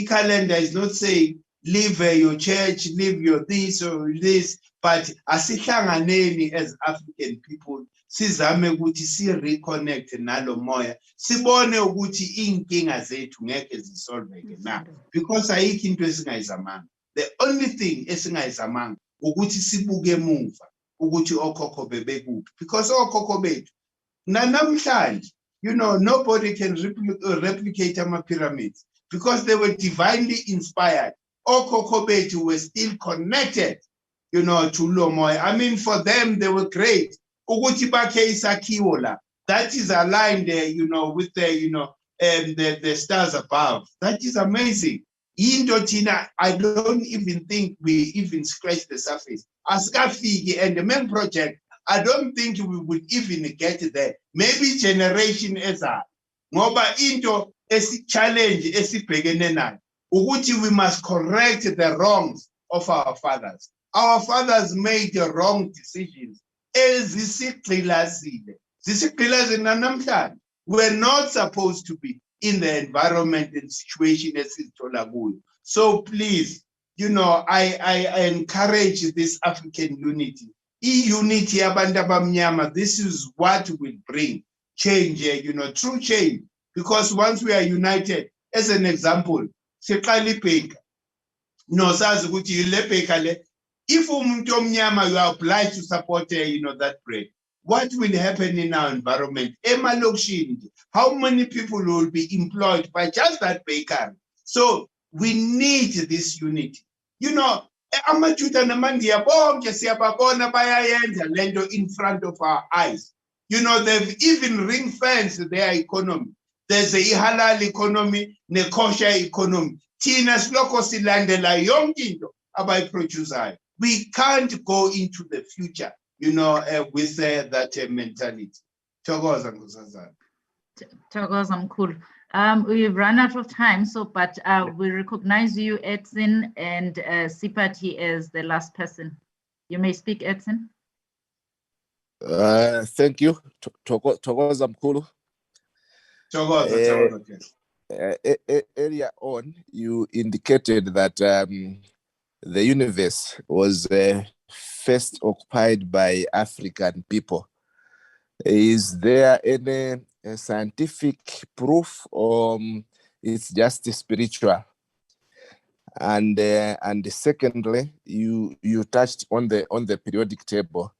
Calendar is not saying leave your church, leave your this or this, but asihlanganeni as African people, sizame ukuthi si reconnect nalo moya. Sibone ukuthi inkinga zethu ngeke zisolveke na, because ayikho into esingayizamanga. The only thing esingayizamanga ukuthi sibuke emuva ukuthi okhokho bebekuphi, because okhokho bethu namhlanje, you know, nobody can replicate our pyramids because they were divinely inspired. Okhokho bethu were still connected, you know, to Lomoy. I mean, for them, they were great. Ukuthi bakhe isakhiwo la, that is aligned there, you know, with the, you know, the stars above. That is amazing. Into Tina, I don't even think we even scratch the surface. Askafiki and the main project, I don't think we would even get there. Maybe generation eza. Ngoba into esi challenge esibhekene nayo ukuthi we must correct the wrongs of our fathers. Our fathers made the wrong decisions. Ezisigqilazile. Zisigqilazile namhlanje. We're not supposed to be in the environment and situation as is Tolaguyo. So please, you know, I encourage this African unity. Unity abantu abamnyama, this is what will bring change, you know, true change. Because once we are united, as an example, siqala ibheka. No, sazi ukuthi le bheka le, if umuntu omnyama you are obliged to support, you know, that bread. What will happen in our environment? How many people will be employed by just that bakery? So we need this unity. You know, amaJuda namandiya bonke siyababona bayayenza lento in front of our eyes. You know, they've even ring-fenced their economy. There's a halal economy, ne kosher economy. Tina siloko silandela yonke into abayiproducayo. We can't go into the future, you know, with that mentality. Thokoza Nkosazana. Thokoza Mkhulu. We've run out of time, so but we recognize you, Edson, and Sipati as the last person. You may speak, Edson. Thank you, Thokoza Mkhulu. Thokoza. Earlier on, you indicated that the universe was first occupied by African people. Is there any scientific proof, or it's just spiritual? And secondly, you touched on the periodic table,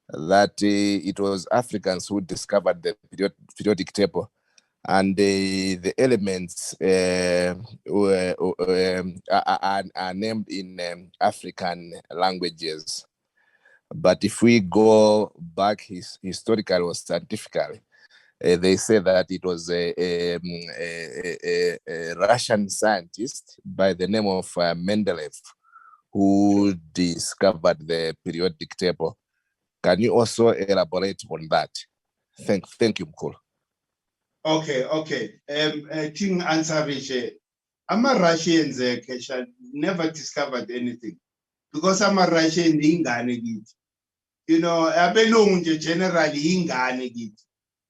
that it was Africans who discovered the periodic table, and the elements are named in African languages. But if we go back historically or scientifically, they say that it was a Russian scientist by the name of Mendeleev who discovered the periodic table. Can you also elaborate on that? Thank you, Mkhulu. Okay. Thing answer is, Russians never discovered anything because Russian ingane kithi. You know, abelungu generally ingane kithi.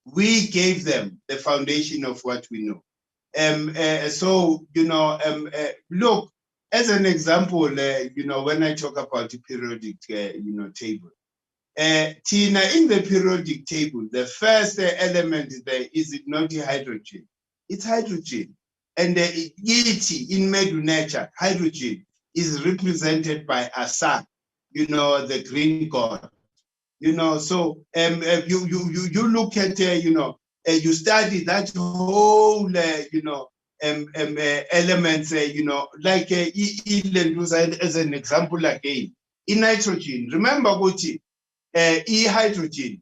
We gave them the foundation of what we know. So, you know, look, As an example, when I talk about the periodic, table, Tina, in the periodic table, the first element there is it not hydrogen? It's hydrogen. And the deity in Medu nature, hydrogen, is represented by Asa, the green god. So you look at, you study that whole, elements, like as an example again, in nitrogen. Remember, Guti, hydrogen,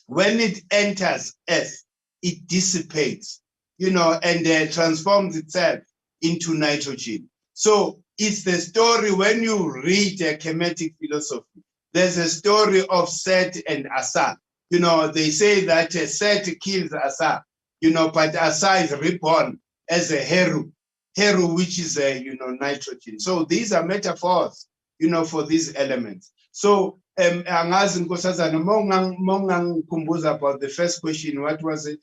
when it enters Earth, it dissipates, and transforms itself into nitrogen. So it's the story when you read Kemetic philosophy. There's a story of Set and Asa. They say that Set kills Asa, but Asa is reborn as a Heru, which is nitrogen. So these are metaphors, for these elements. So angazi Nkosazana, mongang about the first question, what was it?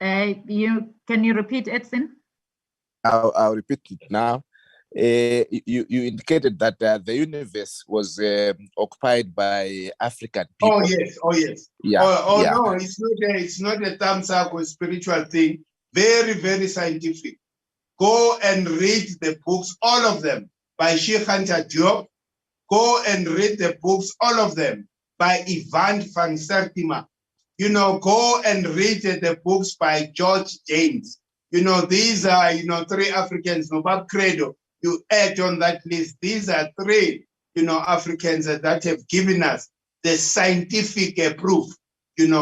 Can you repeat, Edson? I'll repeat it now. You indicated that the universe was occupied by African people. Oh yes. Yeah. Yeah. No, it's not a thumbs up or spiritual thing. Very, very scientific. Go and read the books, all of them, by Sheikh Anta Diop. Go and read the books, all of them, by Ivan van Sertima. Go and read the books by George James. These are, 3 Africans, Nobab Credo. You add on that list. These are 3, Africans that have given us the scientific proof,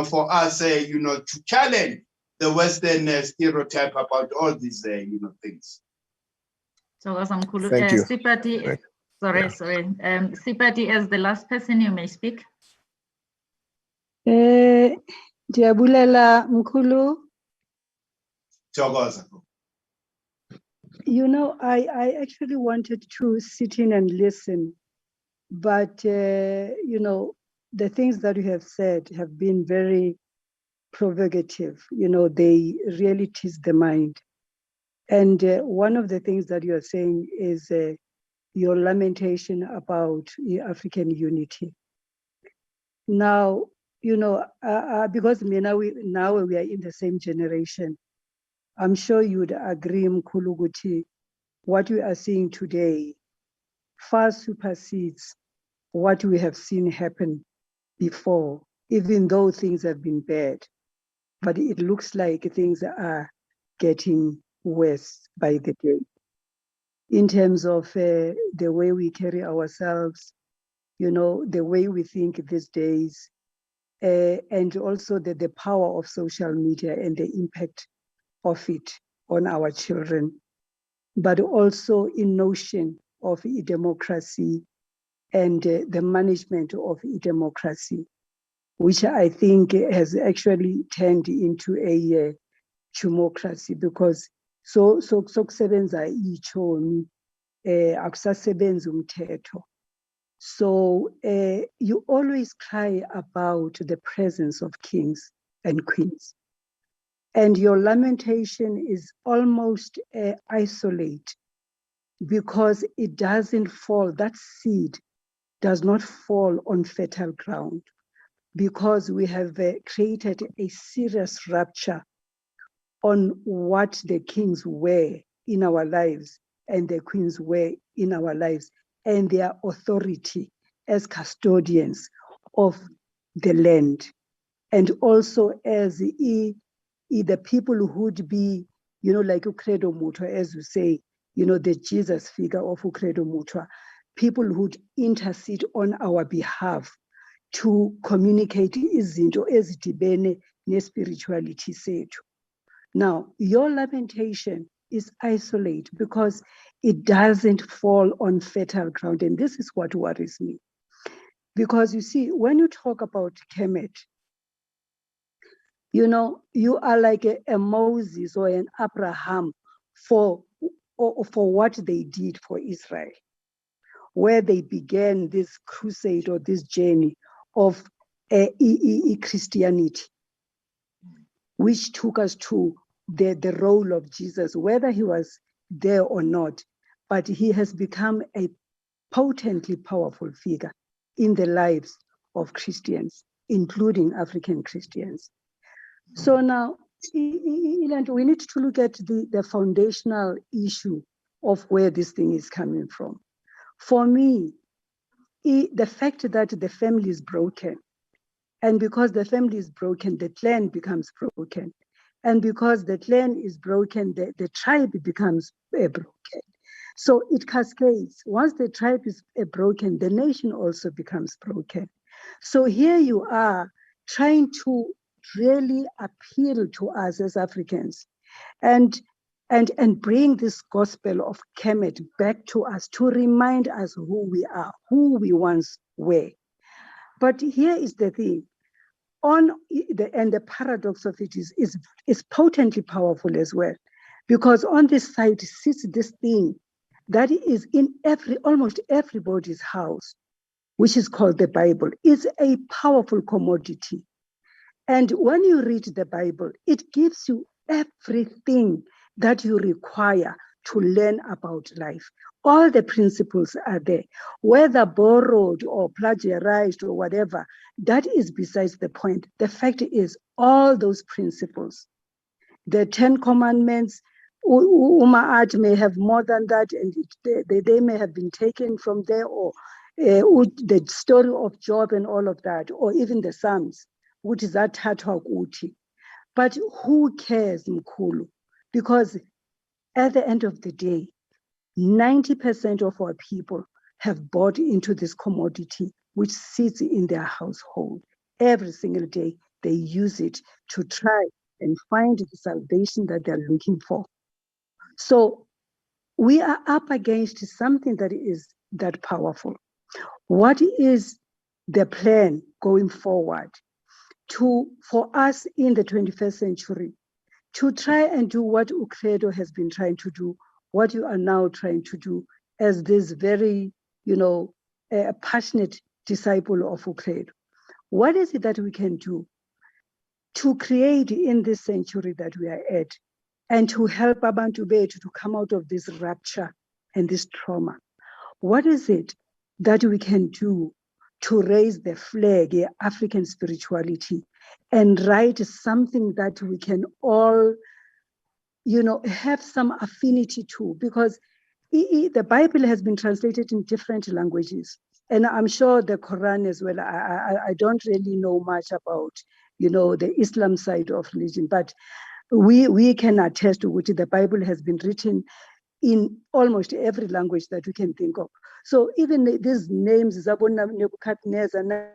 for us, to challenge the Western stereotype about all these, things. So, Mkhulu, Thank you. Sipati, sorry. Sipati, as the last person, you may speak. Diabulela Mkhulu. Chogoza. I actually wanted to sit in and listen, but, the things that you have said have been very provocative. They really tease the mind. And one of the things that you are saying is your lamentation about African unity. Now, because now we are in the same generation, I'm sure you'd agree, Mkhulu Guti, what we are seeing today far supersedes what we have seen happen before, even though things have been bad. But it looks like things are getting worse by the day. In terms of the way we carry ourselves, the way we think these days, and also the power of social media and the impact of it on our children, but also in notion of democracy and the management of democracy, which I think has actually turned into a democracy, because so kusebenza ichomi akusasebenzi umthetho. So you always cry about the presence of kings and queens, and your lamentation is almost isolate, because it doesn't fall, that seed does not fall on fertile ground, because we have created a serious rupture on what the kings were in our lives and the queens were in our lives, and their authority as custodians of the land, and also as the people who would be, like uCredo Mutwa, as you say, the Jesus figure of uCredo Mutwa, people who would intercede on our behalf to communicate izinto ezidibene nespirituality sethu. Now, your lamentation is isolate because it doesn't fall on fertile ground. And this is what worries me. Because you see, when you talk about Kemet, you are like a Moses or an Abraham for what they did for Israel, where they began this crusade or this journey of Christianity, which took us to the role of Jesus, whether he was there or not, but he has become a potently powerful figure in the lives of Christians, including African Christians. So now, we need to look at the foundational issue of where this thing is coming from. For me, the fact that the family is broken, and because the family is broken, the clan becomes broken. And because the clan is broken, the tribe becomes broken. So it cascades. Once the tribe is broken, the nation also becomes broken. So here you are trying to really appeal to us as Africans and bring this gospel of Kemet back to us to remind us who we are, who we once were. But here is the thing. And the paradox of it is potently powerful as well, because on this side sits this thing that is in almost everybody's house, which is called the Bible. It's a powerful commodity. And when you read the Bible, it gives you everything that you require to learn about life. All the principles are there, whether borrowed or plagiarized or whatever, that is besides the point. The fact is, all those principles, the 10 Commandments, Uma'at may have more than that, and they may have been taken from there, or the story of Job and all of that, or even the Psalms, which is that Uti. But who cares, Mkhulu? Because at the end of the day, 90% of our people have bought into this commodity, which sits in their household. Every single day, they use it to try and find the salvation that they're looking for. So we are up against something that is that powerful. What is the plan going forward for us in the 21st century to try and do what Equator has been trying to do, what you are now trying to do as this very, passionate disciple of Equator? What is it that we can do to create in this century that we are at, and to help Abantu Bethu to come out of this rupture and this trauma? What is it that we can do to raise the flag, African spirituality, and write something that we can all, have some affinity to? Because the Bible has been translated in different languages, and I'm sure the Quran as well. I don't really know much about, the Islam side of religion, but we can attest to which the Bible has been written in almost every language that we can think of. So even these names, Zabona, Nebuchadnezzar,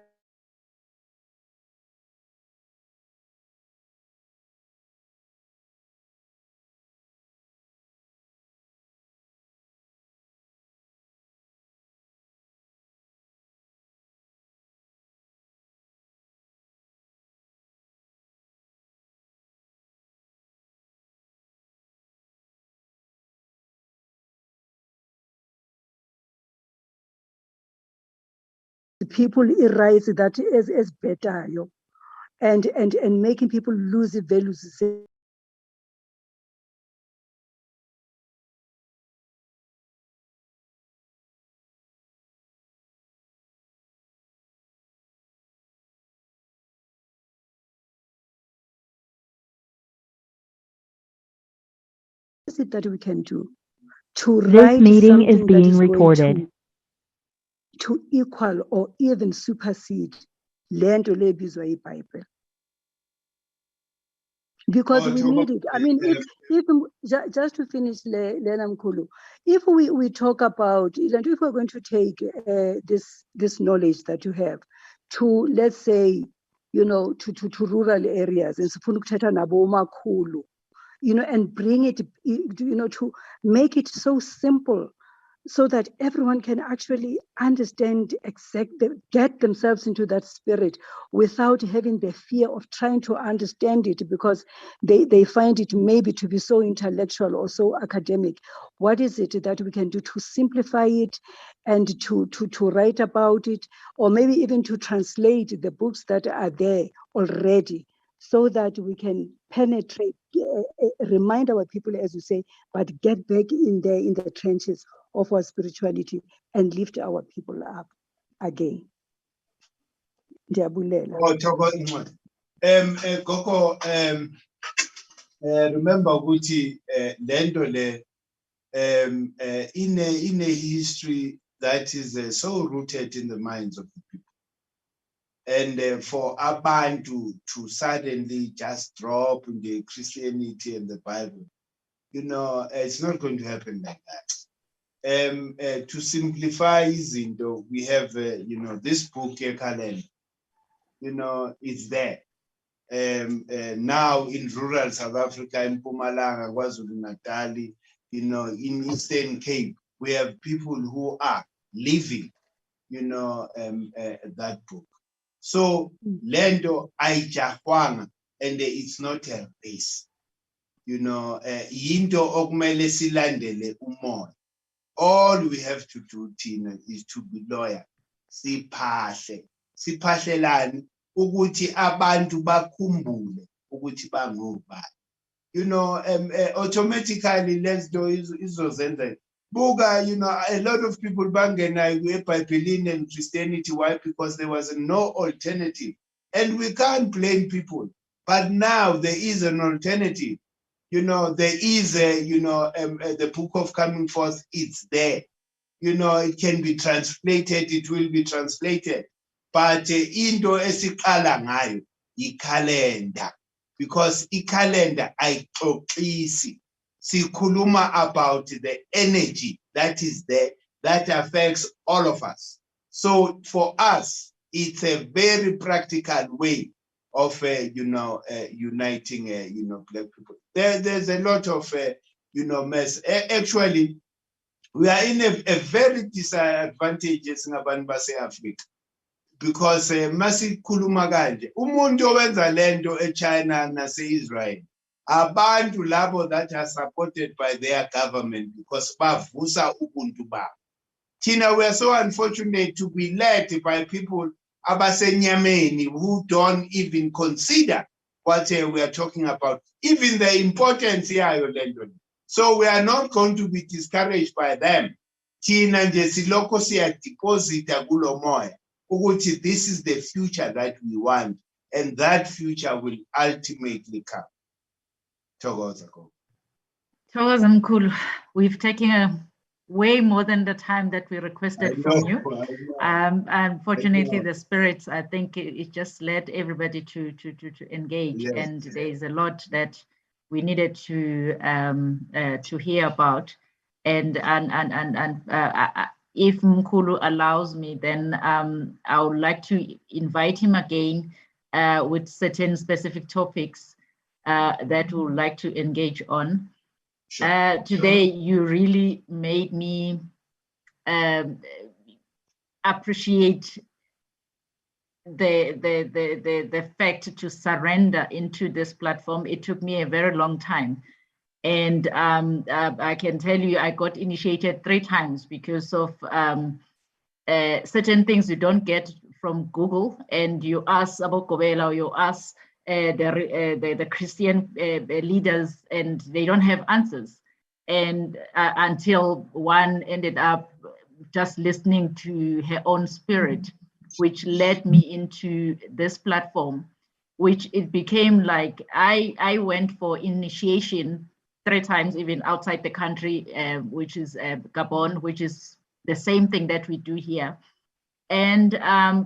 people erase that as better, and making people lose the values. What is it that we can do to write meeting is something that being is recorded. going to equal or even supersede Lento Lebizwa Bible? Because we need it. I mean, if just to finish, Lena Mkhulu, if we talk about, if we're going to take this knowledge that you have to, let's say, to rural areas, and and bring it, to make it so simple, so that everyone can actually understand, get themselves into that spirit without having the fear of trying to understand it, because they find it maybe to be so intellectual or so academic. What is it that we can do to simplify it and to write about it, or maybe even to translate the books that are there already, so that we can penetrate, remind our people, as you say, but get back in there in the trenches of our spirituality and lift our people up again. Ndiyabulela. Oh, Gogo, remember ukuthi lento le in a history that is so rooted in the minds of the people. And for abantu to suddenly just drop in the Christianity and the Bible, you know, it's not going to happen like that. To simplify izinto, we have, you know, this book, Calender, you know, it's there. Now in rural South Africa, in Mpumalanga, KwaZulu-Natal, you know, in Eastern Cape, we have people who are living, you know, that book. So lendo ayijahwanga, and it's not a race. You know, yinto okumele silandele umoya. All we have to do, Tina, is to be loyal. Siphahlelani ukuthi abantu bakhumbule ukuthi bangobani. You know, automatically let's do izozenza. Buga, you know, a lot of people bangena eBhayibhelini and Christianity. Why? Because there was no alternative. And we can't blame people. But now there is an alternative. You know, there is a, you know, the book of coming forth, it's there. You know, it can be translated, it will be translated. But into esiqala ngayo, i-calendar. Because i-calendar ayixoxisi. Sikhuluma about the energy that is there, that affects all of us. So for us, it's a very practical way of, you know, uniting, you know, Black people. There's a lot of, you know, mess. Actually, we are in a very disadvantageous ngabantu base-Africa. Because masikhuluma kanje, umuntu owenza lento eChina nase-Israel, abantu labo that are supported by their government because bavusa ubuntu babo. Tina, we are so unfortunate to be led by people abasenyameni who don't even consider what we are talking about, even the importance here. So we are not going to be discouraged by them. Tina nje siloko siya deposit kulo moya ukuthi this is the future that we want, and that future will ultimately come. Thokoza Mkhulu, we've taken way more than the time that we requested from you. Unfortunately, the spirits, I think it just led everybody to engage, yes. And there is a lot that we needed to hear about. And if Mkhulu allows me, then I would like to invite him again with certain specific topics that we would like to engage on. Sure. Today, you really made me appreciate the fact to surrender into this platform. It took me a very long time. And I can tell you, I got initiated 3 times because of certain things you don't get from Google, and you ask about Gobela, or you ask the Christian leaders, and they don't have answers. And until one ended up just listening to her own spirit, which led me into this platform, which it became like I went for initiation 3 times, even outside the country, which is Gabon, which is the same thing that we do here. And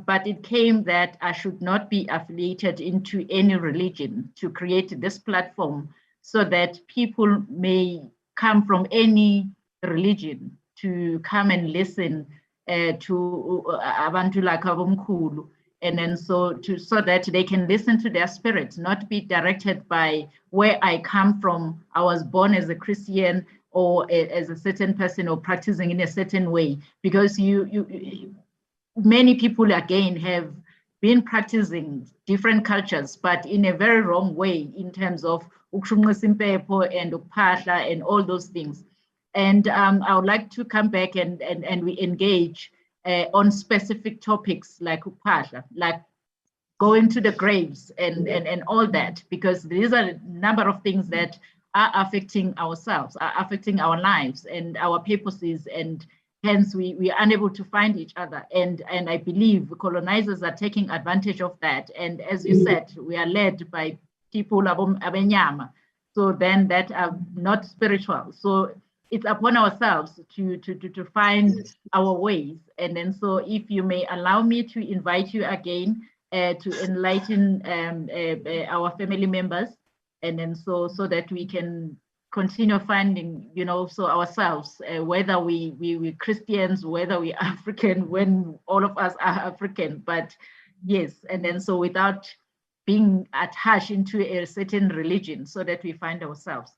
but it came that I should not be affiliated into any religion to create this platform so that people may come from any religion to come and listen to abantu like Mkhulu, and then so that they can listen to their spirits, not be directed by where I come from. I was born as a Christian or as a certain person or practicing in a certain way, because many people again have been practicing different cultures, but in a very wrong way in terms of ukushunyisa and uphahla and all those things. And I would like to come back and we engage on specific topics like uphahla, like go into the graves and all that, because these are a number of things that are affecting ourselves, are affecting our lives and our purposes, and hence we are unable to find each other. And I believe colonizers are taking advantage of that. And as you said, we are led by people abenyama, so then that are not spiritual. So it's upon ourselves to find our ways. And then so if you may allow me to invite you again to enlighten our family members, and then so that we can continue finding, you know, so ourselves, whether we Christians, whether we African, when all of us are African, but yes, and then so without being attached into a certain religion, so that we find ourselves.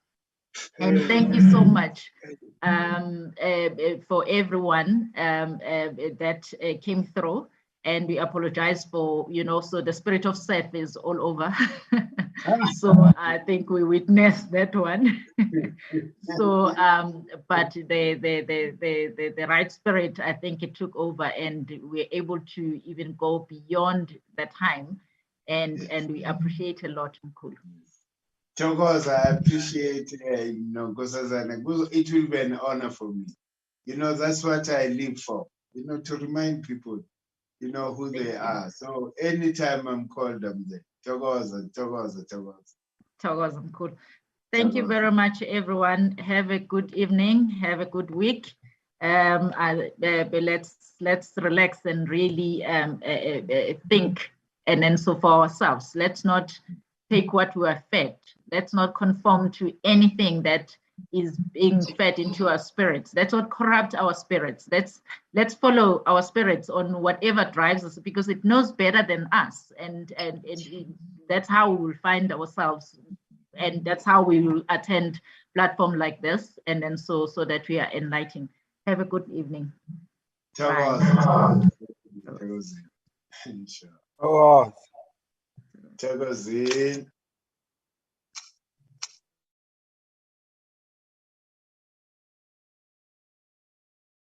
And thank you so much for everyone that came through. And we apologize for, you know, so the spirit of Seth is all over. So I think we witnessed that one. So, but the right spirit, I think it took over, and we're able to even go beyond the time. And we appreciate a lot, Mkhulu. Thokoza, I appreciate, you know, it will be an honor for me. You know, that's what I live for, you know, to remind people, you know, who they are. So anytime I'm called, I'm there. Thokoza. Thokoza, Mkhulu. Thank you very much, everyone. Have a good evening. Have a good week. Let's relax and really think, and then so for ourselves. Let's not take what we are fed. Let's not conform to anything that is being fed into our spirits. Let's not corrupt our spirits. Let's follow our spirits on whatever drives us, because it knows better than us, and that's how we will find ourselves, and that's how we will attend platform like this, and then so that we are enlightened. Have a good evening. Thokoza.